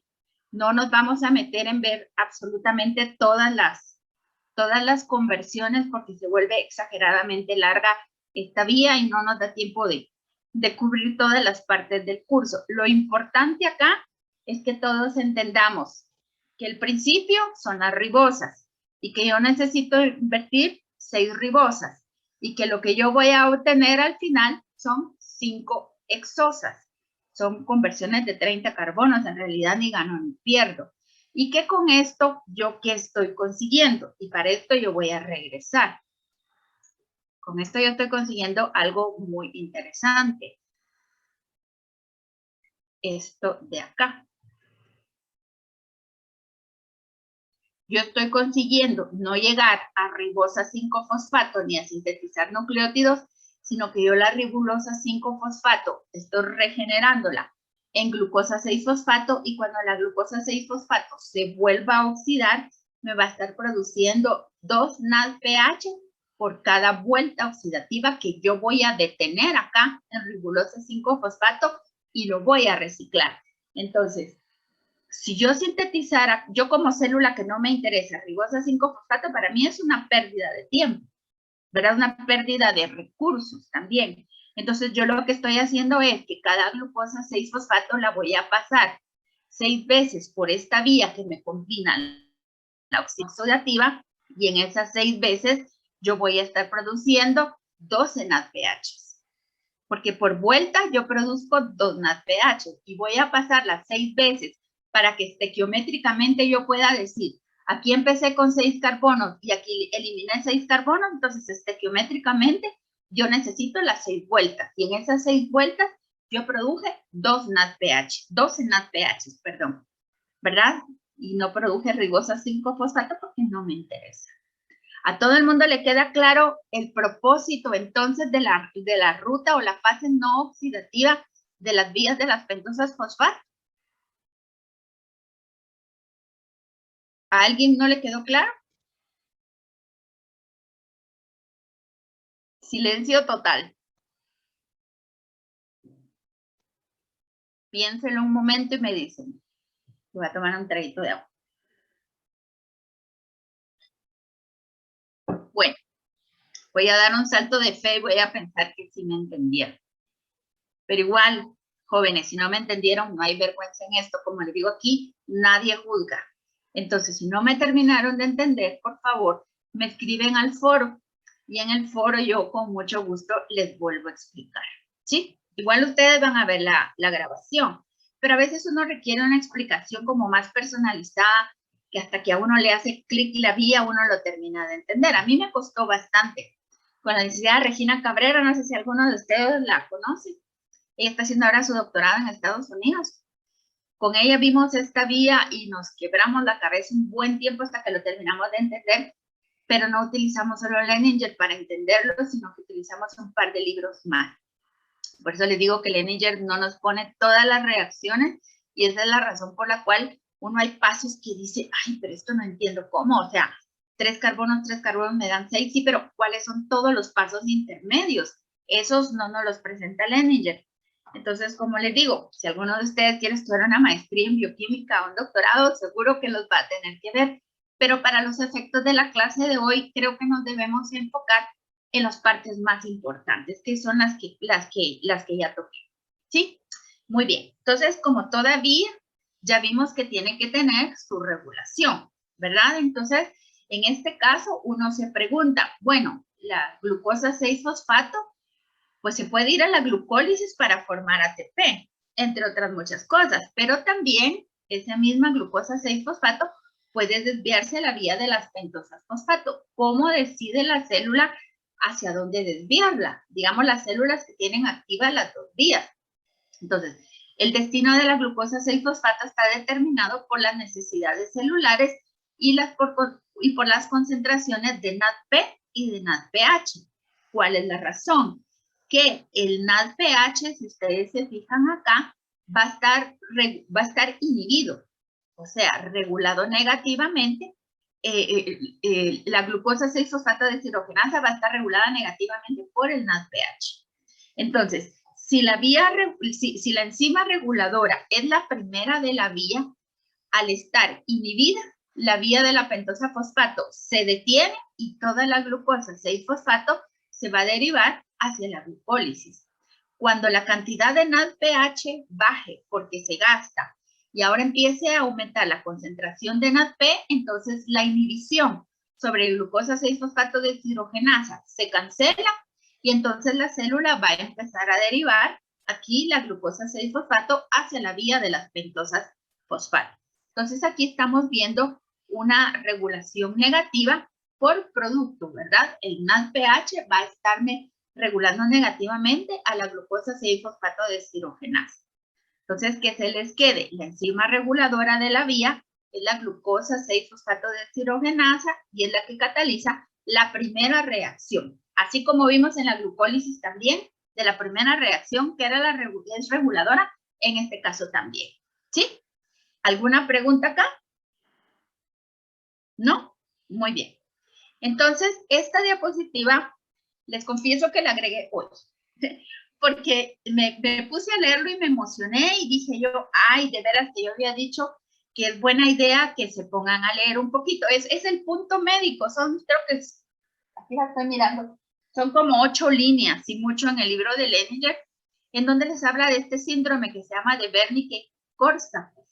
No nos vamos a meter en ver absolutamente todas las conversiones porque se vuelve exageradamente larga esta vía y no nos da tiempo de cubrir todas las partes del curso. Lo importante acá es que todos entendamos que el principio son las ribosas y que yo necesito invertir 6 ribosas y que lo que yo voy a obtener al final son 5 exosas. Son conversiones de 30 carbonos, en realidad ni gano ni pierdo. Y que con esto, ¿yo qué estoy consiguiendo? Y para esto yo voy a regresar. Con esto yo estoy consiguiendo algo muy interesante. Esto de acá. Yo estoy consiguiendo no llegar a ribosa 5-fosfato ni a sintetizar nucleótidos, sino que yo la ribosa 5-fosfato estoy regenerándola en glucosa 6-fosfato y cuando la glucosa 6-fosfato se vuelva a oxidar, me va a estar produciendo 2 NADPH por cada vuelta oxidativa que yo voy a detener acá en ribulosa 5-fosfato y lo voy a reciclar. Entonces, si yo sintetizara, yo como célula que no me interesa, ribosa 5-fosfato, para mí es una pérdida de tiempo, ¿verdad? Una pérdida de recursos también. Entonces, yo lo que estoy haciendo es que cada glucosa 6-fosfato la voy a pasar 6 veces por esta vía que me combina la oxidativa y en esas 6 veces yo voy a estar produciendo 12 NADPH. Porque por vuelta yo produzco 2 NADPH y voy a pasar las 6 veces para que estequiométricamente yo pueda decir, aquí empecé con 6 carbonos y aquí eliminé 6 carbonos, entonces estequiométricamente yo necesito las 6 vueltas. Y en esas 6 vueltas yo produje 2 NADPH, 12 NADPH, perdón, ¿verdad? Y no produje ribosa 5-fosfato porque no me interesa. ¿A todo el mundo le queda claro el propósito entonces de la ruta o la fase no oxidativa de las vías de las pentosas fosfato? ¿A alguien no le quedó claro? Silencio total. Piénselo un momento y me dicen. Voy a tomar un traguito de agua. Bueno, voy a dar un salto de fe y voy a pensar que sí me entendieron. Pero igual, jóvenes, si no me entendieron, no hay vergüenza en esto. Como les digo aquí, nadie juzga. Entonces, si no me terminaron de entender, por favor, me escriben al foro. Y en el foro yo con mucho gusto les vuelvo a explicar. ¿Sí? Igual ustedes van a ver la grabación. Pero a veces uno requiere una explicación como más personalizada, que hasta que a uno le hace clic la vía, uno lo termina de entender. A mí me costó bastante. Con la licenciada Regina Cabrera, no sé si alguno de ustedes la conoce. Ella está haciendo ahora su doctorado en Estados Unidos. Con ella vimos esta vía y nos quebramos la cabeza un buen tiempo hasta que lo terminamos de entender, pero no utilizamos solo Leninger para entenderlo, sino que utilizamos un par de libros más. Por eso les digo que Leninger no nos pone todas las reacciones y esa es la razón por la cual uno hay pasos que dice, ay, pero esto no entiendo cómo, o sea, 3 carbonos me dan 6, sí, pero ¿cuáles son todos los pasos intermedios? Esos no nos los presenta Leninger. Entonces, como les digo, si alguno de ustedes quiere estudiar una maestría en bioquímica o un doctorado, seguro que los va a tener que ver. Pero para los efectos de la clase de hoy, creo que nos debemos enfocar en las partes más importantes, que son las que ya toqué. ¿Sí? Muy bien. Entonces, como todavía ya vimos que tiene que tener su regulación, ¿verdad? Entonces, en este caso, uno se pregunta, bueno, la glucosa 6-fosfato, pues se puede ir a la glucólisis para formar ATP, entre otras muchas cosas, pero también esa misma glucosa 6-fosfato puede desviarse a la vía de las pentosas fosfato. ¿Cómo decide la célula hacia dónde desviarla? Digamos, las células que tienen activas las dos vías. Entonces, el destino de la glucosa 6-fosfato está determinado por las necesidades celulares y por las concentraciones de NADP y de NADPH. ¿Cuál es la razón? Que el NADPH, si ustedes se fijan acá, va a estar inhibido, o sea, regulado negativamente. La glucosa 6-fosfato deshidrogenasa va a estar regulada negativamente por el NADPH. Entonces, si la enzima reguladora es la primera de la vía, al estar inhibida, la vía de la pentosa fosfato se detiene y toda la glucosa 6-fosfato se va a derivar hacia la glucólisis. Cuando la cantidad de NADPH baje porque se gasta y ahora empiece a aumentar la concentración de NADP, entonces la inhibición sobre glucosa 6-fosfato deshidrogenasa se cancela y entonces la célula va a empezar a derivar aquí la glucosa 6-fosfato hacia la vía de las pentosas fosfato. Entonces aquí estamos viendo una regulación negativa por producto, ¿verdad? El NADPH va a estarme regulando negativamente a la glucosa 6-fosfato deshidrogenasa. Entonces, que se les quede, la enzima reguladora de la vía es la glucosa 6-fosfato deshidrogenasa y es la que cataliza la primera reacción. Así como vimos en la glucólisis también, de la primera reacción, que era es reguladora, en este caso también. ¿Sí? ¿Alguna pregunta acá? ¿No? Muy bien. Entonces, esta diapositiva, les confieso que la agregué hoy, porque me puse a leerlo y me emocioné y dije yo, ay, de veras que yo había dicho que es buena idea que se pongan a leer un poquito. Es el punto médico, son, creo que es, aquí la estoy mirando, son como 8 líneas, y mucho en el libro de Leninger, en donde les habla de este síndrome que se llama de Wernicke-Korsakoff.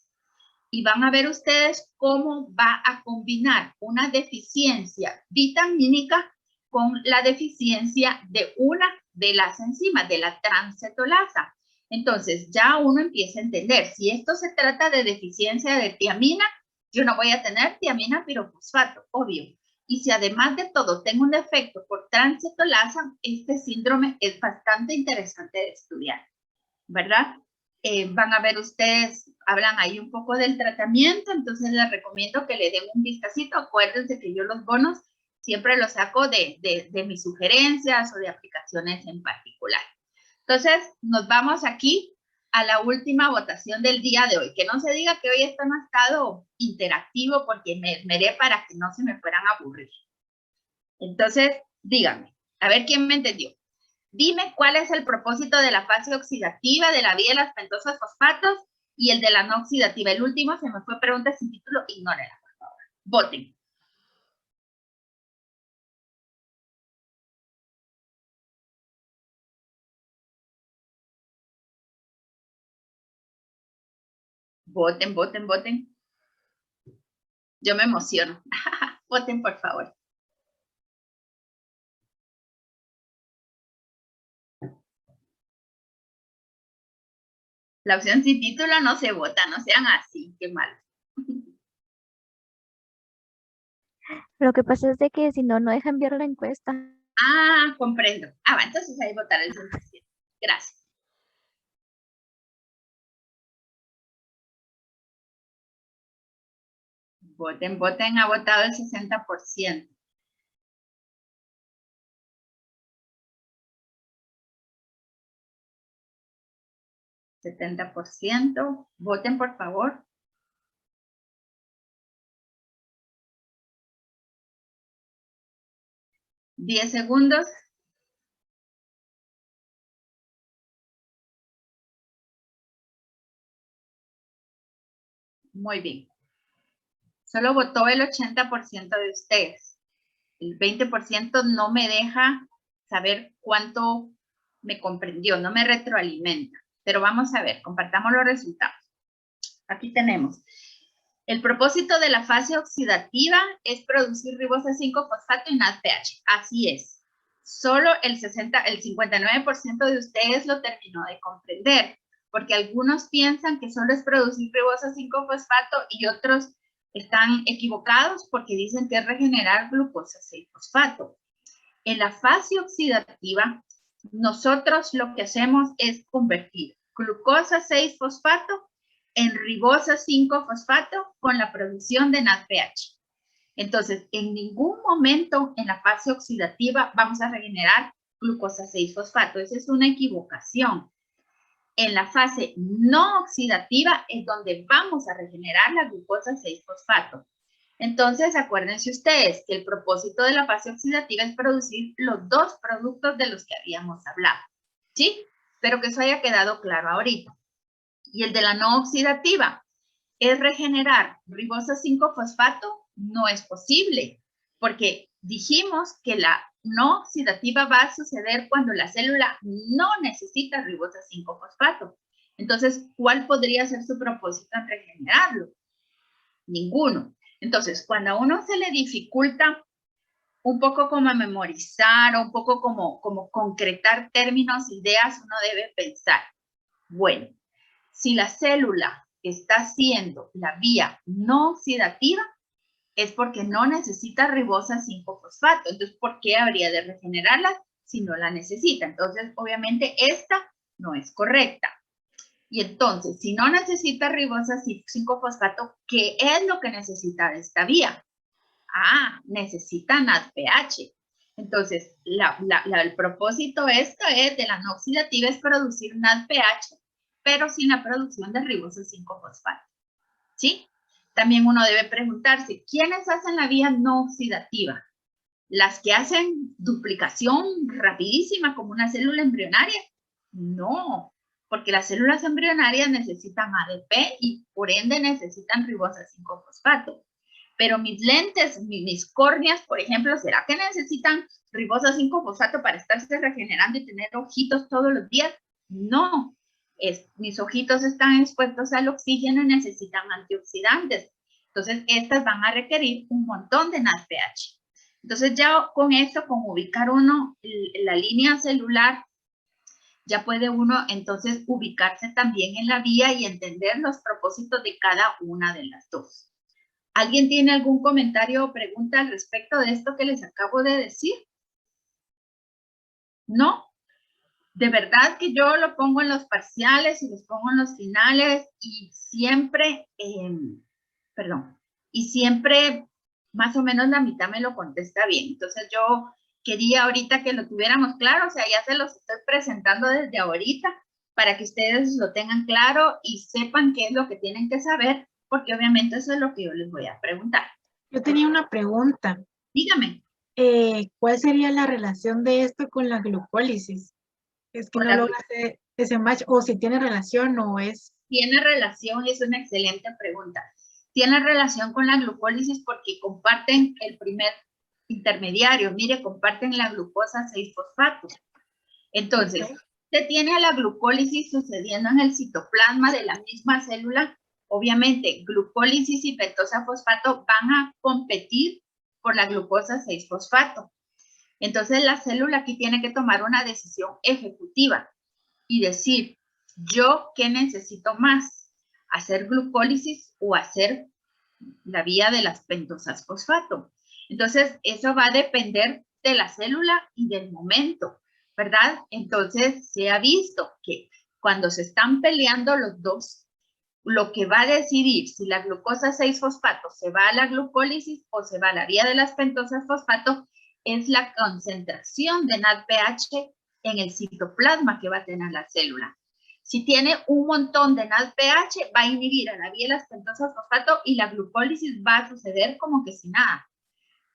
Y van a ver ustedes cómo va a combinar una deficiencia vitamínica con la deficiencia de una de las enzimas, de la transcetolasa. Entonces, ya uno empieza a entender, si esto se trata de deficiencia de tiamina, yo no voy a tener tiamina pirofosfato, obvio. Y si además de todo tengo un defecto por transcetolasa, este síndrome es bastante interesante de estudiar, ¿verdad? Van a ver ustedes, hablan ahí un poco del tratamiento, entonces les recomiendo que le den un vistacito. Acuérdense que yo los bonos siempre los saco de mis sugerencias o de aplicaciones en particular. Entonces, nos vamos aquí a la última votación del día de hoy. Que no se diga que hoy esto no ha estado interactivo porque me esmeré para que no se me fueran a aburrir. Entonces, díganme, a ver quién me entendió. Dime cuál es el propósito de la fase oxidativa de la vía de las pentosas fosfatos y el de la no oxidativa. El último se me fue pregunta sin título, ignórenla, por favor. Voten. Voten, voten, voten. Yo me emociono. Voten, por favor. La opción sin título no se vota, no sean así, qué mal. Lo que pasa es de que si no, no deja enviar la encuesta. Ah, comprendo. Ah, va, entonces ahí votar el 100%. Gracias. Voten, voten, ha votado el 60%. ¿70%? Voten, por favor. ¿10 segundos? Muy bien. Solo votó el 80% de ustedes. El 20% no me deja saber cuánto me comprendió, no me retroalimenta. Pero vamos a ver, compartamos los resultados. Aquí tenemos. El propósito de la fase oxidativa es producir ribosa 5-fosfato y NADPH. Así es. Solo el 59% de ustedes lo terminó de comprender, porque algunos piensan que solo es producir ribosa 5-fosfato y otros están equivocados porque dicen que es regenerar glucosa 6-fosfato. En la fase oxidativa, nosotros lo que hacemos es convertir glucosa 6-fosfato en ribosa 5-fosfato con la producción de NADPH. Entonces, en ningún momento en la fase oxidativa vamos a regenerar glucosa 6-fosfato. Esa es una equivocación. En la fase no oxidativa es donde vamos a regenerar la glucosa 6-fosfato. Entonces, acuérdense ustedes que el propósito de la fase oxidativa es producir los dos productos de los que habíamos hablado. ¿Sí? Espero que eso haya quedado claro ahorita. Y el de la no oxidativa es regenerar ribosa 5-fosfato, no es posible, porque dijimos que la no oxidativa va a suceder cuando la célula no necesita ribosa 5-fosfato. Entonces, ¿cuál podría ser su propósito en regenerarlo? Ninguno. Entonces, cuando a uno se le dificulta un poco como memorizar o un poco como concretar términos, ideas, uno debe pensar, bueno, si la célula está haciendo la vía no oxidativa, es porque no necesita ribosa 5-fosfato. Entonces, ¿por qué habría de regenerarla si no la necesita? Entonces, obviamente, esta no es correcta. Y entonces, si no necesita ribosa 5-fosfato, ¿qué es lo que necesita de esta vía? Ah, necesita NADPH. Entonces, el propósito de la no oxidativa es producir NADPH pero sin la producción de riboso 5-fosfato. ¿Sí? También uno debe preguntarse, ¿quiénes hacen la vía no oxidativa? ¿Las que hacen duplicación rapidísima como una célula embrionaria? No, porque las células embrionarias necesitan ADP y por ende necesitan ribosa 5-fosfato. Pero mis lentes, mis córneas, por ejemplo, ¿será que necesitan ribosa 5-fosfato para estarse regenerando y tener ojitos todos los días? No, mis ojitos están expuestos al oxígeno y necesitan antioxidantes. Entonces, estas van a requerir un montón de NADPH. Entonces, ya con esto, con ubicar uno la línea celular, ya puede uno entonces ubicarse también en la vía y entender los propósitos de cada una de las dos. ¿Alguien tiene algún comentario o pregunta al respecto de esto que les acabo de decir? ¿No? De verdad que yo lo pongo en los parciales y los pongo en los finales y siempre, y siempre más o menos la mitad me lo contesta bien. Entonces yo quería ahorita que lo tuviéramos claro, o sea, ya se los estoy presentando desde ahorita para que ustedes lo tengan claro y sepan qué es lo que tienen que saber, porque obviamente eso es lo que yo les voy a preguntar. Yo tenía una pregunta. Dígame. ¿Cuál sería la relación de esto con la glucólisis? Es que no logra hacer ese match, o si tiene relación o es... Tiene relación, es una excelente pregunta. Tiene relación con la glucólisis porque comparten el primer intermediario. Mire, comparten la glucosa 6-fosfato. Entonces, se tiene a la glucólisis sucediendo en el citoplasma de la misma célula. Obviamente, glucólisis y pentosa-fosfato van a competir por la glucosa 6-fosfato. Entonces, la célula aquí tiene que tomar una decisión ejecutiva y decir, ¿yo qué necesito más? ¿Hacer glucólisis o hacer la vía de las pentosas fosfato? Entonces, eso va a depender de la célula y del momento, ¿verdad? Entonces, se ha visto que cuando se están peleando los dos, lo que va a decidir si la glucosa 6-fosfato se va a la glucólisis o se va a la vía de las pentosas fosfato es la concentración de NADPH en el citoplasma que va a tener la célula. Si tiene un montón de NADPH, va a inhibir a la vía de las pentosas fosfato y la glucólisis va a suceder como que sin nada.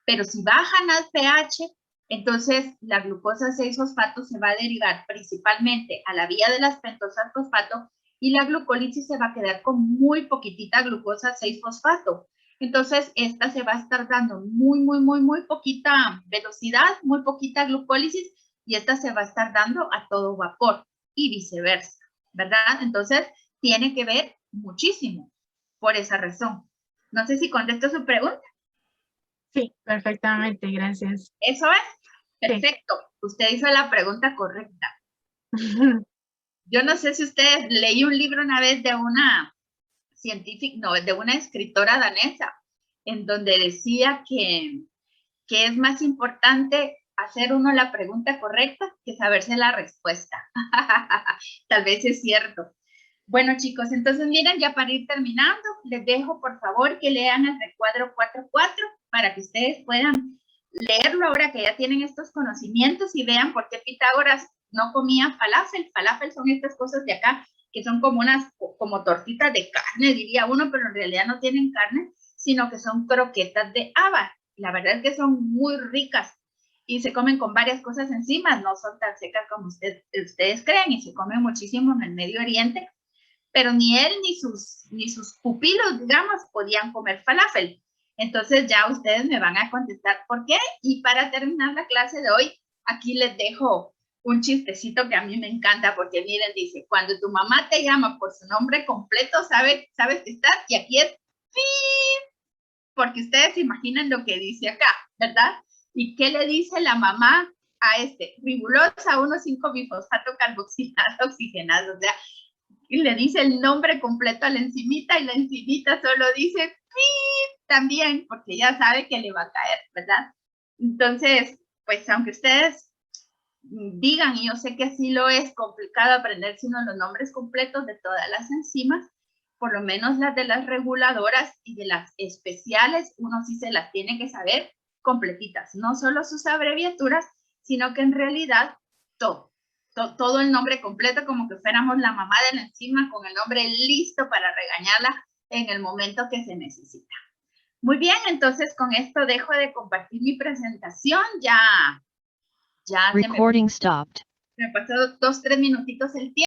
Pero si baja NADPH, entonces la glucosa 6-fosfato se va a derivar principalmente a la vía de las pentosas fosfato y la glucólisis se va a quedar con muy poquitita glucosa 6-fosfato. Entonces, esta se va a estar dando muy poquita velocidad, muy poquita glucólisis, y esta se va a estar dando a todo vapor y viceversa, ¿verdad? Entonces, tiene que ver muchísimo por esa razón. No sé si contesto su pregunta. Sí, perfectamente, gracias. ¿Eso es? Perfecto. Sí. Usted hizo la pregunta correcta. Yo no sé si usted leí un libro una vez de una científica, no, de una escritora danesa, en donde decía que es más importante hacer uno la pregunta correcta que saberse la respuesta. Tal vez es cierto. Bueno, chicos, entonces miren, ya para ir terminando, les dejo por favor que lean el recuadro 4.4 para que ustedes puedan leerlo ahora que ya tienen estos conocimientos y vean por qué Pitágoras no comía falafel. Falafel son estas cosas de acá que son como tortitas de carne, diría uno, pero en realidad no tienen carne, sino que son croquetas de haba. La verdad es que son muy ricas y se comen con varias cosas encima, no son tan secas como ustedes creen, y se comen muchísimo en el Medio Oriente, pero ni él ni sus pupilos, digamos, podían comer falafel. Entonces ya ustedes me van a contestar por qué. Y para terminar la clase de hoy, aquí les dejo un chistecito que a mí me encanta, porque miren, dice, cuando tu mamá te llama por su nombre completo, sabes que estás, y aquí es ¡pip! Porque ustedes se imaginan lo que dice acá, ¿verdad? ¿Y qué le dice la mamá a ribulosa 1,5-bifosfato carboxilado oxigenado? O sea, y le dice el nombre completo a la enzimita y la enzimita solo dice ¡pip! También, porque ya sabe que le va a caer, ¿verdad? Entonces, pues aunque ustedes digan, y yo sé que así lo es complicado aprender sino los nombres completos de todas las enzimas, por lo menos las de las reguladoras y de las especiales, uno sí se las tiene que saber completitas, no solo sus abreviaturas, sino que en realidad todo. todo el nombre completo, como que fuéramos la mamá de la enzima con el nombre listo para regañarla en el momento que se necesita. Muy bien, entonces con esto dejo de compartir mi presentación. Ya Recording stopped. me pasó 2-3 minutitos el tiempo.